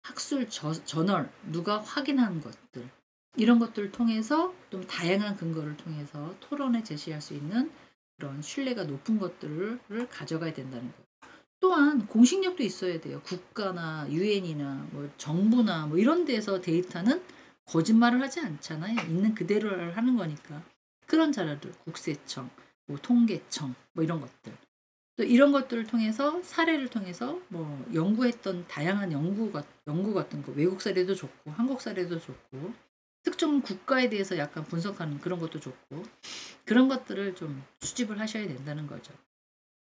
학술 저널 누가 확인한 것들, 이런 것들을 통해서 좀 다양한 근거를 통해서 토론에 제시할 수 있는 그런 신뢰가 높은 것들을 가져가야 된다는 거예요. 또한 공신력도 있어야 돼요. 국가나 유엔이나 뭐 정부나 뭐 이런 데서 데이터는 거짓말을 하지 않잖아요. 있는 그대로를 하는 거니까. 그런 자료들, 국세청, 뭐 통계청, 뭐 이런 것들. 또 이런 것들을 통해서 사례를 통해서 뭐 연구했던 다양한 연구 같은 거, 외국 사례도 좋고 한국 사례도 좋고 특정 국가에 대해서 약간 분석하는 그런 것도 좋고, 그런 것들을 좀 수집을 하셔야 된다는 거죠.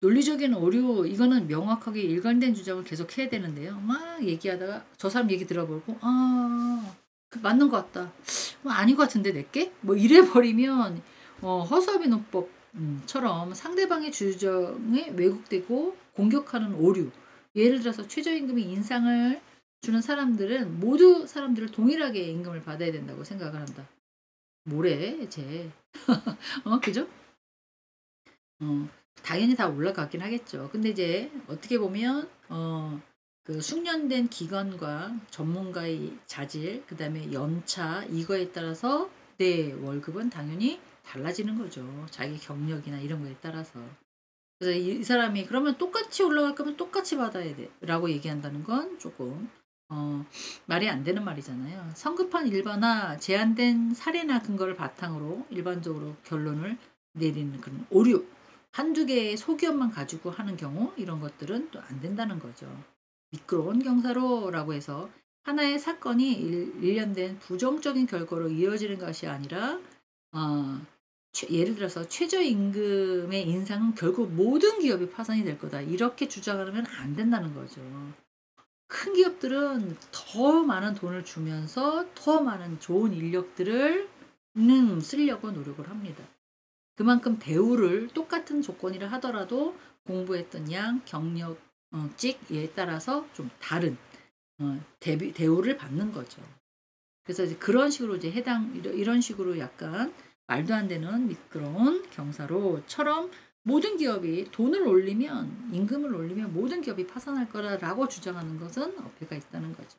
논리적인 오류, 이거는 명확하게 일관된 주장을 계속 해야 되는데요. 막 얘기하다가 저 사람 얘기 들어보고 그 맞는 것 같다. 아닌 것 같은데 내게? 뭐 이래 버리면 허수아비 논법처럼 상대방의 주장에 왜곡되고 공격하는 오류. 예를 들어서 최저임금이 인상을 주는 사람들은 모두 사람들을 동일하게 임금을 받아야 된다고 생각을 한다. 뭐래 쟤. 그죠? 어, 당연히 다 올라가긴 하겠죠. 근데 이제 어떻게 보면 그 숙련된 기관과 전문가의 자질, 그다음에 연차, 이거에 따라서 내 월급은 당연히 달라지는 거죠. 자기 경력이나 이런 거에 따라서. 그래서 이 사람이 그러면 똑같이 올라갈 거면 똑같이 받아야 돼 라고 얘기한다는 건 조금 말이 안 되는 말이잖아요. 성급한 일반화, 제한된 사례나 근거를 바탕으로 일반적으로 결론을 내리는 그런 오류, 한두 개의 소견만 가지고 하는 경우, 이런 것들은 또 안 된다는 거죠. 미끄러운 경사로라고 해서 하나의 사건이 일련된 부정적인 결과로 이어지는 것이 아니라 예를 들어서 최저임금의 인상은 결국 모든 기업이 파산이 될 거다, 이렇게 주장하면 안 된다는 거죠. 큰 기업들은 더 많은 돈을 주면서 더 많은 좋은 인력들을 쓰려고 노력을 합니다. 그만큼 대우를 똑같은 조건이라 하더라도 공부했던 양, 경력직에 따라서 좀 다른 대우를 받는 거죠. 그래서 이제 그런 식으로 이제 이런 식으로 약간 말도 안 되는 미끄러운 경사로처럼 모든 기업이 돈을 올리면, 임금을 올리면 모든 기업이 파산할 거라고 주장하는 것은 어폐가 있다는 거죠.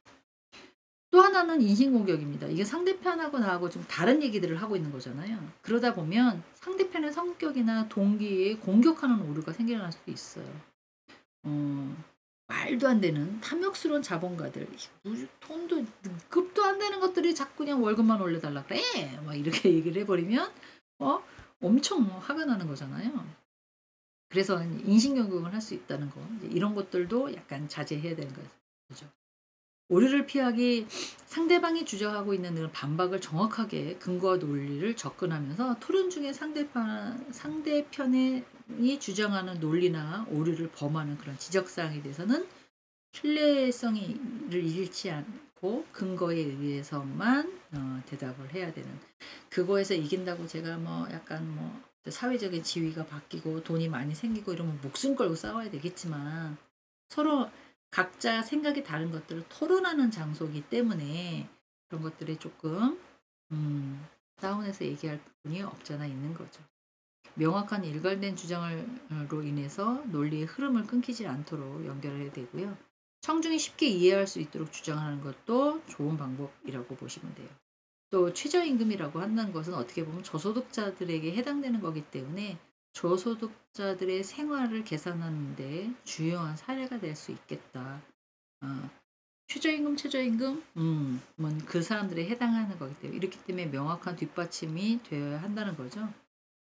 또 하나는 인신공격입니다. 이게 상대편하고 나하고 좀 다른 얘기들을 하고 있는 거잖아요. 그러다 보면 상대편의 성격이나 동기에 공격하는 오류가 생겨날 수도 있어요. 말도 안 되는 탐욕스러운 자본가들, 돈도 급도 안 되는 것들이 자꾸 그냥 월급만 올려달라 그래, 막 이렇게 얘기를 해버리면 엄청 화가 나는 거잖아요. 그래서 인신공격을 할 수 있다는 거, 이런 것들도 약간 자제해야 되는 거죠. 오류를 피하기, 상대방이 주장하고 있는 반박을 정확하게 근거와 논리를 접근하면서 토론 중에 상대편이 주장하는 논리나 오류를 범하는 그런 지적사항에 대해서는 신뢰성을 잃지 않고 근거에 의해서만 대답을 해야 되는, 그거에서 이긴다고 제가 뭐 약간 뭐 사회적인 지위가 바뀌고 돈이 많이 생기고 이러면 목숨 걸고 싸워야 되겠지만, 서로 각자 생각이 다른 것들을 토론하는 장소이기 때문에 그런 것들이 조금 다운해서 얘기할 부분이 없잖아 있는 거죠. 명확한 일관된 주장으로 인해서 논리의 흐름을 끊기지 않도록 연결해야 되고요. 청중이 쉽게 이해할 수 있도록 주장하는 것도 좋은 방법이라고 보시면 돼요. 또 최저임금이라고 한다는 것은 어떻게 보면 저소득자들에게 해당되는 거기 때문에 저소득자들의 생활을 개선하는 데 중요한 사례가 될 수 있겠다. 최저임금, 그 사람들에 해당하는 거기 때문에, 이렇기 때문에 명확한 뒷받침이 되어야 한다는 거죠.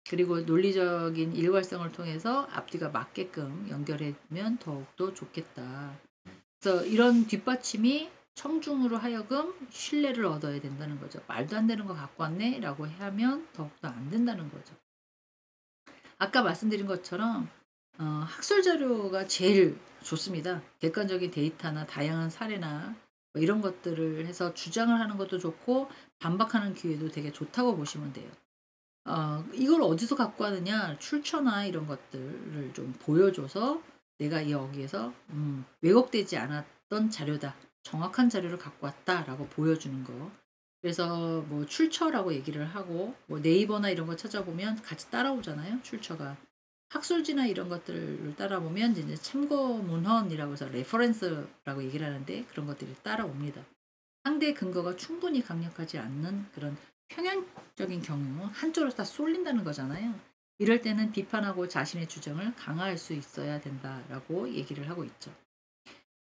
그리고 논리적인 일관성을 통해서 앞뒤가 맞게끔 연결해면 더욱더 좋겠다. 그래서 이런 뒷받침이 청중으로 하여금 신뢰를 얻어야 된다는 거죠. 말도 안 되는 거 갖고 왔네 라고 하면 더욱더 안 된다는 거죠. 아까 말씀드린 것처럼 학술 자료가 제일 좋습니다. 객관적인 데이터나 다양한 사례나 뭐 이런 것들을 해서 주장을 하는 것도 좋고 반박하는 기회도 되게 좋다고 보시면 돼요. 이걸 어디서 갖고 왔느냐? 출처나 이런 것들을 좀 보여줘서 내가 여기에서 왜곡되지 않았던 자료다. 정확한 자료를 갖고 왔다라고 보여주는 거. 그래서 뭐 출처라고 얘기를 하고 뭐 네이버나 이런 거 찾아보면 같이 따라오잖아요. 출처가. 학술지나 이런 것들을 따라보면 이제 참고 문헌이라고 해서 레퍼런스라고 얘기를 하는데 그런 것들이 따라옵니다. 상대의 근거가 충분히 강력하지 않는 그런 편향적인 경우 한쪽으로 다 쏠린다는 거잖아요. 이럴 때는 비판하고 자신의 주장을 강화할 수 있어야 된다라고 얘기를 하고 있죠.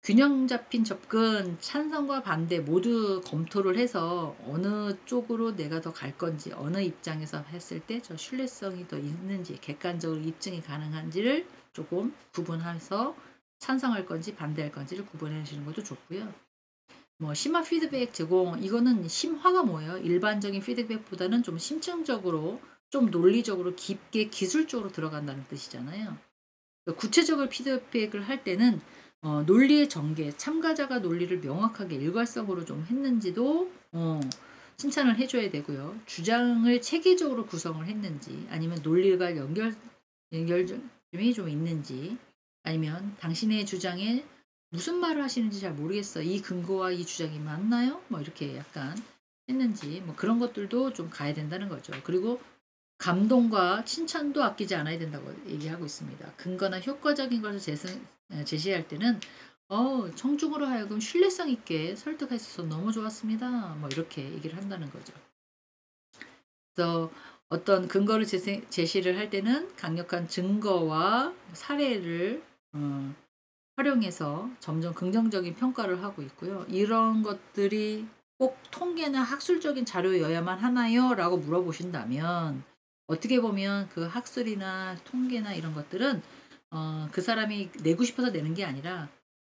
균형 잡힌 접근, 찬성과 반대 모두 검토를 해서 어느 쪽으로 내가 더 갈 건지, 어느 입장에서 했을 때 저 신뢰성이 더 있는지, 객관적으로 입증이 가능한지를 조금 구분해서 찬성할 건지 반대할 건지를 구분해 주시는 것도 좋고요. 뭐 심화 피드백 제공, 이거는 심화가 뭐예요? 일반적인 피드백보다는 좀 심층적으로, 좀 논리적으로 깊게 기술적으로 들어간다는 뜻이잖아요. 구체적으로 피드백을 할 때는 논리의 전개, 참가자가 논리를 명확하게 일관성으로 좀 했는지도 칭찬을 해줘야 되고요. 주장을 체계적으로 구성을 했는지, 아니면 논리가 연결점이 좀 있는지, 아니면 당신의 주장에 무슨 말을 하시는지 잘 모르겠어. 이 근거와 이 주장이 맞나요? 뭐 이렇게 약간 했는지, 뭐 그런 것들도 좀 가야 된다는 거죠. 그리고 감동과 칭찬도 아끼지 않아야 된다고 얘기하고 있습니다. 근거나 효과적인 것을 제시할 때는 청중으로 하여금 신뢰성 있게 설득할 수 있어서 너무 좋았습니다. 뭐 이렇게 얘기를 한다는 거죠. 그래서 어떤 근거를 제시를 할 때는 강력한 증거와 사례를 활용해서 점점 긍정적인 평가를 하고 있고요. 이런 것들이 꼭 통계나 학술적인 자료여야만 하나요? 라고 물어보신다면 어떻게 보면 그 학술이나 통계나 이런 것들은 그 사람이 내고 싶어서 내는 게 아니라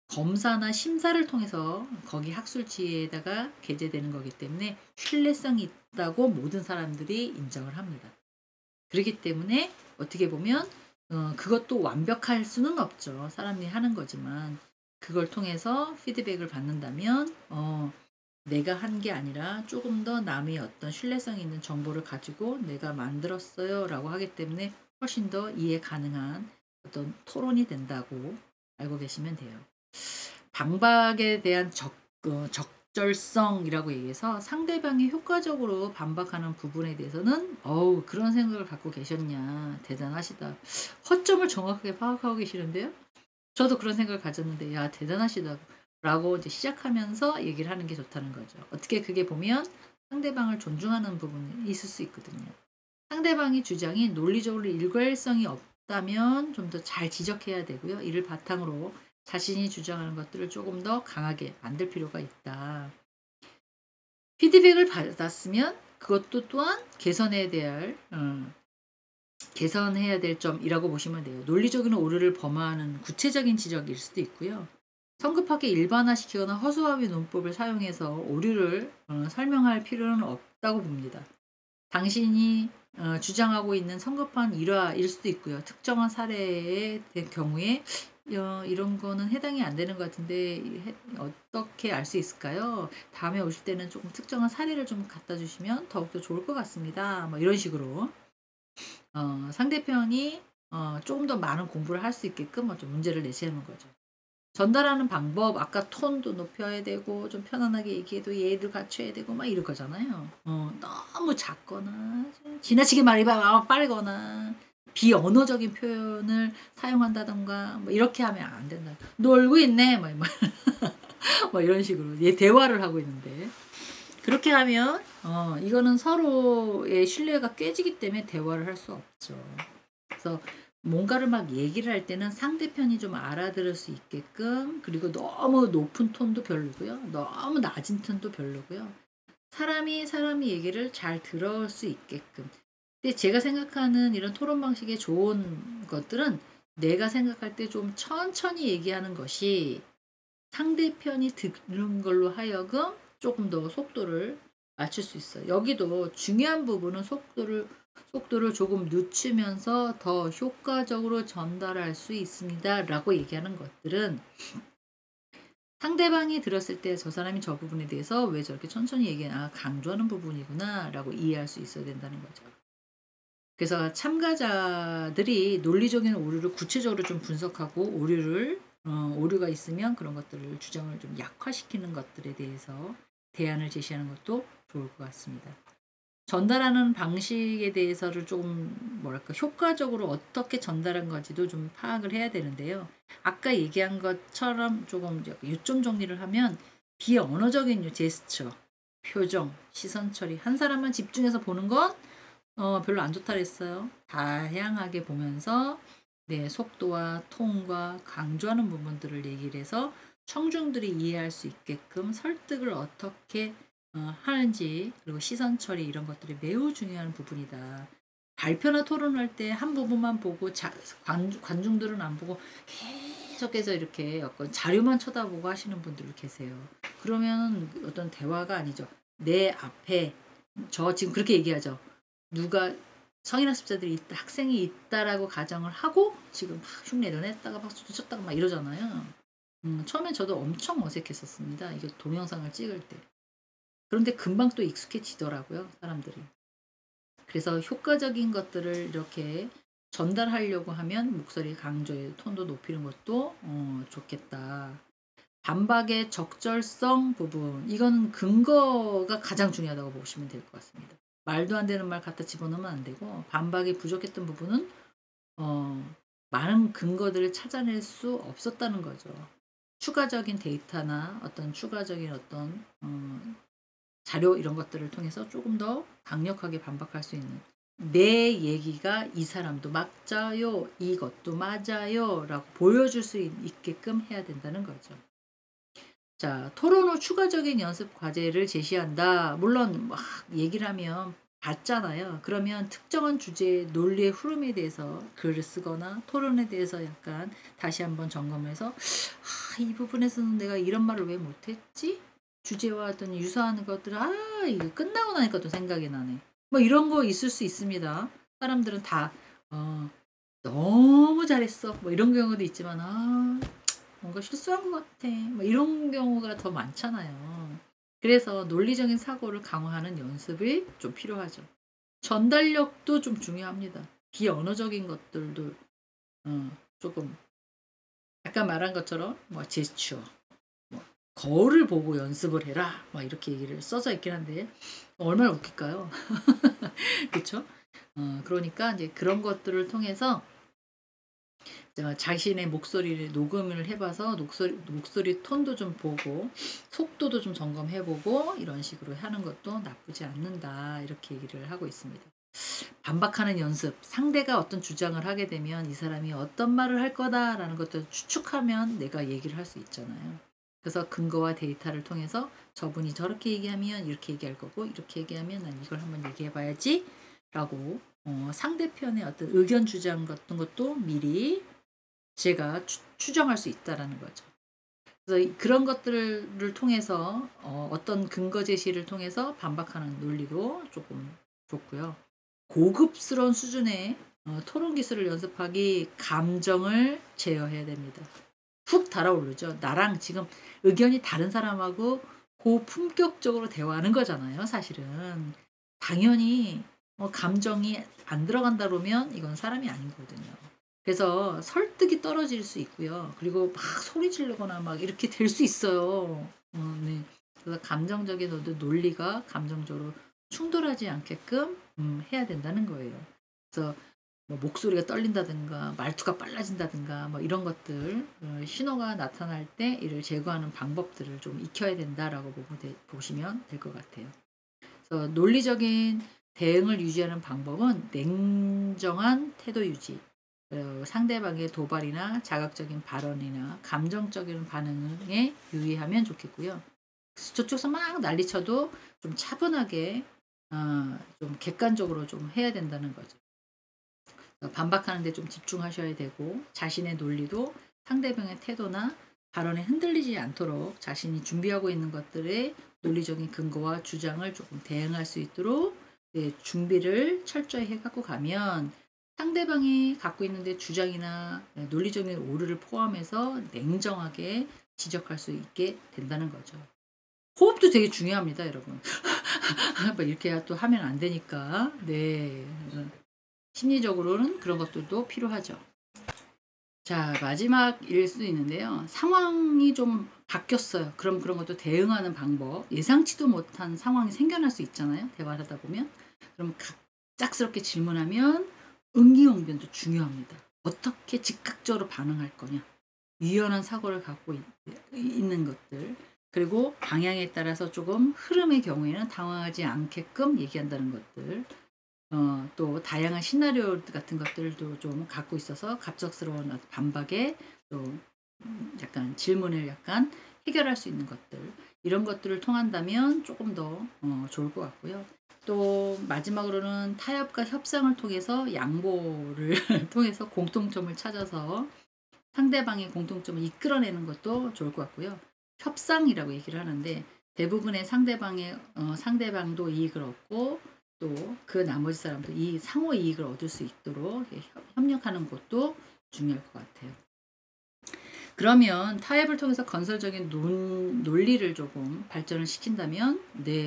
검사나 심사를 통해서 거기 학술지에다가 게재되는 거기 때문에 신뢰성이 있다고 모든 사람들이 인정을 합니다. 그렇기 때문에 어떻게 보면 그것도 완벽할 수는 없죠. 사람이 하는 거지만 그걸 통해서 피드백을 받는다면 내가 한 게 아니라 조금 더 남의 어떤 신뢰성 있는 정보를 가지고 내가 만들었어요 라고 하기 때문에 훨씬 더 이해 가능한 어떤 토론이 된다고 알고 계시면 돼요. 반박에 대한 적절성이라고 얘기해서 상대방이 효과적으로 반박하는 부분에 대해서는 그런 생각을 갖고 계셨냐 대단하시다. 허점을 정확하게 파악하고 계시는데요. 저도 그런 생각을 가졌는데 야 대단하시다 라고 이제 시작하면서 얘기를 하는 게 좋다는 거죠. 어떻게 그게 보면 상대방을 존중하는 부분이 있을 수 있거든요. 상대방의 주장이 논리적으로 일관성이 없다면 좀 더 잘 지적해야 되고요. 이를 바탕으로 자신이 주장하는 것들을 조금 더 강하게 만들 필요가 있다. 피드백을 받았으면 그것도 또한 개선해야 될 점이라고 보시면 돼요. 논리적인 오류를 범하는 구체적인 지적일 수도 있고요. 성급하게 일반화시키거나 허수아비 논법을 사용해서 오류를 설명할 필요는 없다고 봅니다. 당신이 주장하고 있는 성급한 일화일 수도 있고요. 특정한 사례의 경우에 이런 거는 해당이 안 되는 것 같은데 어떻게 알 수 있을까요? 다음에 오실 때는 조금 특정한 사례를 좀 갖다 주시면 더욱더 좋을 것 같습니다. 뭐 이런 식으로 상대편이 조금 더 많은 공부를 할 수 있게끔 좀 문제를 내시는 거죠. 전달하는 방법, 아까 톤도 높여야 되고 좀 편안하게 얘기해도 예의를 갖춰야 되고 막 이럴 거잖아요. 너무 작거나 지나치게 말이 빠르거나 비언어적인 표현을 사용한다던가 뭐 이렇게 하면 안 된다. 놀고 있네 뭐 이런 식으로 대화를 하고 있는데 그렇게 하면 이거는 서로의 신뢰가 깨지기 때문에 대화를 할 수 없죠. 그래서 뭔가를 막 얘기를 할 때는 상대편이 좀 알아들을 수 있게끔 그리고 너무 높은 톤도 별로고요. 너무 낮은 톤도 별로고요. 사람이 얘기를 잘 들을 수 있게끔. 근데 제가 생각하는 이런 토론 방식의 좋은 것들은 내가 생각할 때 좀 천천히 얘기하는 것이 상대편이 듣는 걸로 하여금 조금 더 속도를 맞출 수 있어요. 여기도 중요한 부분은 속도를 속도를 조금 늦추면서 더 효과적으로 전달할 수 있습니다. 라고 얘기하는 것들은 상대방이 들었을 때 저 사람이 저 부분에 대해서 왜 저렇게 천천히 얘기하나, 강조하는 부분이구나 라고 이해할 수 있어야 된다는 거죠. 그래서 참가자들이 논리적인 오류를 구체적으로 좀 분석하고 오류가 있으면 그런 것들을 주장을 좀 약화시키는 것들에 대해서 대안을 제시하는 것도 좋을 것 같습니다. 전달하는 방식에 대해서를 조금 뭐랄까 효과적으로 어떻게 전달한 건지도 좀 파악을 해야 되는데요. 아까 얘기한 것처럼 조금 요점 정리를 하면 비언어적인 제스처, 표정, 시선 처리, 한 사람만 집중해서 보는 건 별로 안 좋다 그랬어요. 다양하게 보면서 네, 속도와 톤과 강조하는 부분들을 얘기를 해서 청중들이 이해할 수 있게끔 설득을 어떻게 하는지, 그리고 시선 처리 이런 것들이 매우 중요한 부분이다. 발표나 토론할 때 한 부분만 보고 관중들은 안 보고 계속해서 이렇게 어떤 자료만 쳐다보고 하시는 분들 계세요. 그러면 어떤 대화가 아니죠. 내 앞에 저 지금 그렇게 얘기하죠. 누가 성인학습자들이 있다, 학생이 있다라고 가정을 하고 지금 막 흉내를 냈다가 박수도 쳤다가 막 이러잖아요. 처음엔 저도 엄청 어색했었습니다. 이게 동영상을 찍을 때. 그런데 금방 또 익숙해지더라고요, 사람들이. 그래서 효과적인 것들을 이렇게 전달하려고 하면 목소리 강조의 톤도 높이는 것도 좋겠다. 반박의 적절성 부분, 이건 근거가 가장 중요하다고 보시면 될 것 같습니다. 말도 안 되는 말 갖다 집어넣으면 안 되고, 반박이 부족했던 부분은 많은 근거들을 찾아낼 수 없었다는 거죠. 추가적인 데이터나 어떤 추가적인 어떤 자료 이런 것들을 통해서 조금 더 강력하게 반박할 수 있는, 내 얘기가 이 사람도 맞아요, 이것도 맞아요 라고 보여줄 수 있게끔 해야 된다는 거죠. 자, 토론 후 추가적인 연습 과제를 제시한다. 물론 막 얘기를 하면 받잖아요. 그러면 특정한 주제의 논리의 흐름에 대해서 글을 쓰거나 토론에 대해서 약간 다시 한번 점검해서 이 부분에서는 내가 이런 말을 왜 못했지? 주제와 어떤 유사한 것들, 이거 끝나고 나니까 또 생각이 나네. 뭐 이런 거 있을 수 있습니다. 사람들은 다 어, 너무 잘했어. 뭐 이런 경우도 있지만 뭔가 실수한 것 같아. 뭐 이런 경우가 더 많잖아요. 그래서 논리적인 사고를 강화하는 연습이 좀 필요하죠. 전달력도 좀 중요합니다. 비언어적인 것들도 조금 아까 말한 것처럼 뭐 제스처, 뭐 거울을 보고 연습을 해라, 막 이렇게 얘기를 써져 있긴 한데 얼마나 웃길까요? 그렇죠? 그러니까 이제 그런 것들을 통해서 자신의 목소리를 녹음을 해봐서 목소리 톤도 좀 보고 속도도 좀 점검해보고 이런 식으로 하는 것도 나쁘지 않는다, 이렇게 얘기를 하고 있습니다. 반박하는 연습, 상대가 어떤 주장을 하게 되면 이 사람이 어떤 말을 할 거다라는 것도 추측하면 내가 얘기를 할 수 있잖아요. 그래서 근거와 데이터를 통해서 저분이 저렇게 얘기하면 이렇게 얘기할 거고, 이렇게 얘기하면 난 이걸 한번 얘기해 봐야지 라고 상대편의 어떤 의견 주장 같은 것도 미리 제가 추정할 수 있다라는 거죠. 그래서 그런 것들을 통해서 어떤 근거 제시를 통해서 반박하는 논리도 조금 좋고요. 고급스러운 수준의 토론 기술을 연습하기, 감정을 제어해야 됩니다. 훅 달아오르죠. 나랑 지금 의견이 다른 사람하고 고품격적으로 대화하는 거잖아요, 사실은. 당연히 감정이 안 들어간다 그러면 이건 사람이 아니거든요. 그래서 설득이 떨어질 수 있고요. 그리고 막 소리 지르거나 막 이렇게 될 수 있어요. 네. 그래서 감정적인 논리가 감정적으로 충돌하지 않게끔 해야 된다는 거예요. 그래서 뭐 목소리가 떨린다든가 말투가 빨라진다든가 뭐 이런 것들, 신호가 나타날 때 이를 제거하는 방법들을 좀 익혀야 된다라고 보시면 될 것 같아요. 그래서 논리적인 대응을 유지하는 방법은 냉정한 태도 유지, 상대방의 도발이나 자극적인 발언이나 감정적인 반응에 유의하면 좋겠고요. 저쪽에서 막 난리쳐도 좀 차분하게 좀 객관적으로 좀 해야 된다는 거죠. 반박하는 데 좀 집중하셔야 되고, 자신의 논리도 상대방의 태도나 발언에 흔들리지 않도록 자신이 준비하고 있는 것들의 논리적인 근거와 주장을 조금 대응할 수 있도록 네, 준비를 철저히 해 갖고 가면 상대방이 갖고 있는데 주장이나 논리적인 오류를 포함해서 냉정하게 지적할 수 있게 된다는 거죠. 호흡도 되게 중요합니다, 여러분. 뭐 이렇게 또 하면 안 되니까. 네. 심리적으로는 그런 것들도 필요하죠. 자, 마지막일 수도 있는데요. 상황이 좀 바뀌었어요. 그럼 그런 것도 대응하는 방법. 예상치도 못한 상황이 생겨날 수 있잖아요. 대화를 하다 보면. 그럼 갑작스럽게 질문하면 응기응변도 중요합니다. 어떻게 즉각적으로 반응할 거냐. 유연한 사고를 갖고 있는 것들. 그리고 방향에 따라서 조금 흐름의 경우에는 당황하지 않게끔 얘기한다는 것들. 또 다양한 시나리오 같은 것들도 좀 갖고 있어서 갑작스러운 반박에 또 약간 질문을 약간 해결할 수 있는 것들, 이런 것들을 통한다면 조금 더 좋을 것 같고요. 또 마지막으로는 타협과 협상을 통해서 양보를 통해서 공통점을 찾아서 상대방의 공통점을 이끌어내는 것도 좋을 것 같고요. 협상이라고 얘기를 하는데 대부분의 상대방도 이익을 얻고 또 그 나머지 사람도 이 상호 이익을 얻을 수 있도록 협력하는 것도 중요할 것 같아요. 그러면 타협을 통해서 건설적인 논리를 조금 발전을 시킨다면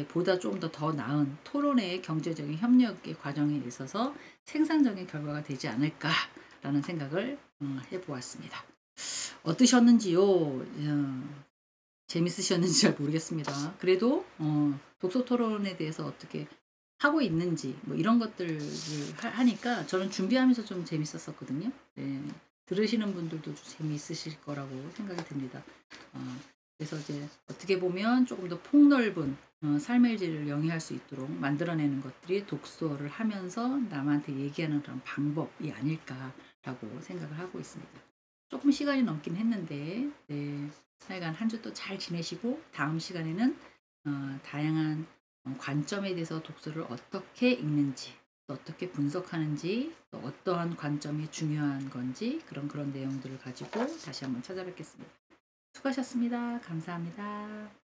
보다 좀 더 나은 토론의 경제적인 협력의 과정에 있어서 생산적인 결과가 되지 않을까라는 생각을 해보았습니다. 어떠셨는지요? 재밌으셨는지 잘 모르겠습니다. 그래도 독서 토론에 대해서 어떻게 하고 있는지 뭐 이런 것들을 하니까 저는 준비하면서 좀 재밌었었거든요. 네. 들으시는 분들도 좀 재미있으실 거라고 생각이 듭니다. 어, 그래서 이제 어떻게 보면 조금 더 폭넓은 삶의 질을 영위할 수 있도록 만들어내는 것들이 독서를 하면서 남한테 얘기하는 그런 방법이 아닐까라고 생각을 하고 있습니다. 조금 시간이 넘긴 했는데 네, 하여간 한 주 또 잘 지내시고 다음 시간에는 다양한 관점에 대해서 독서를 어떻게 읽는지, 또 어떻게 분석하는지, 또 어떠한 관점이 중요한 건지 그런 내용들을 가지고 다시 한번 찾아뵙겠습니다. 수고하셨습니다. 감사합니다.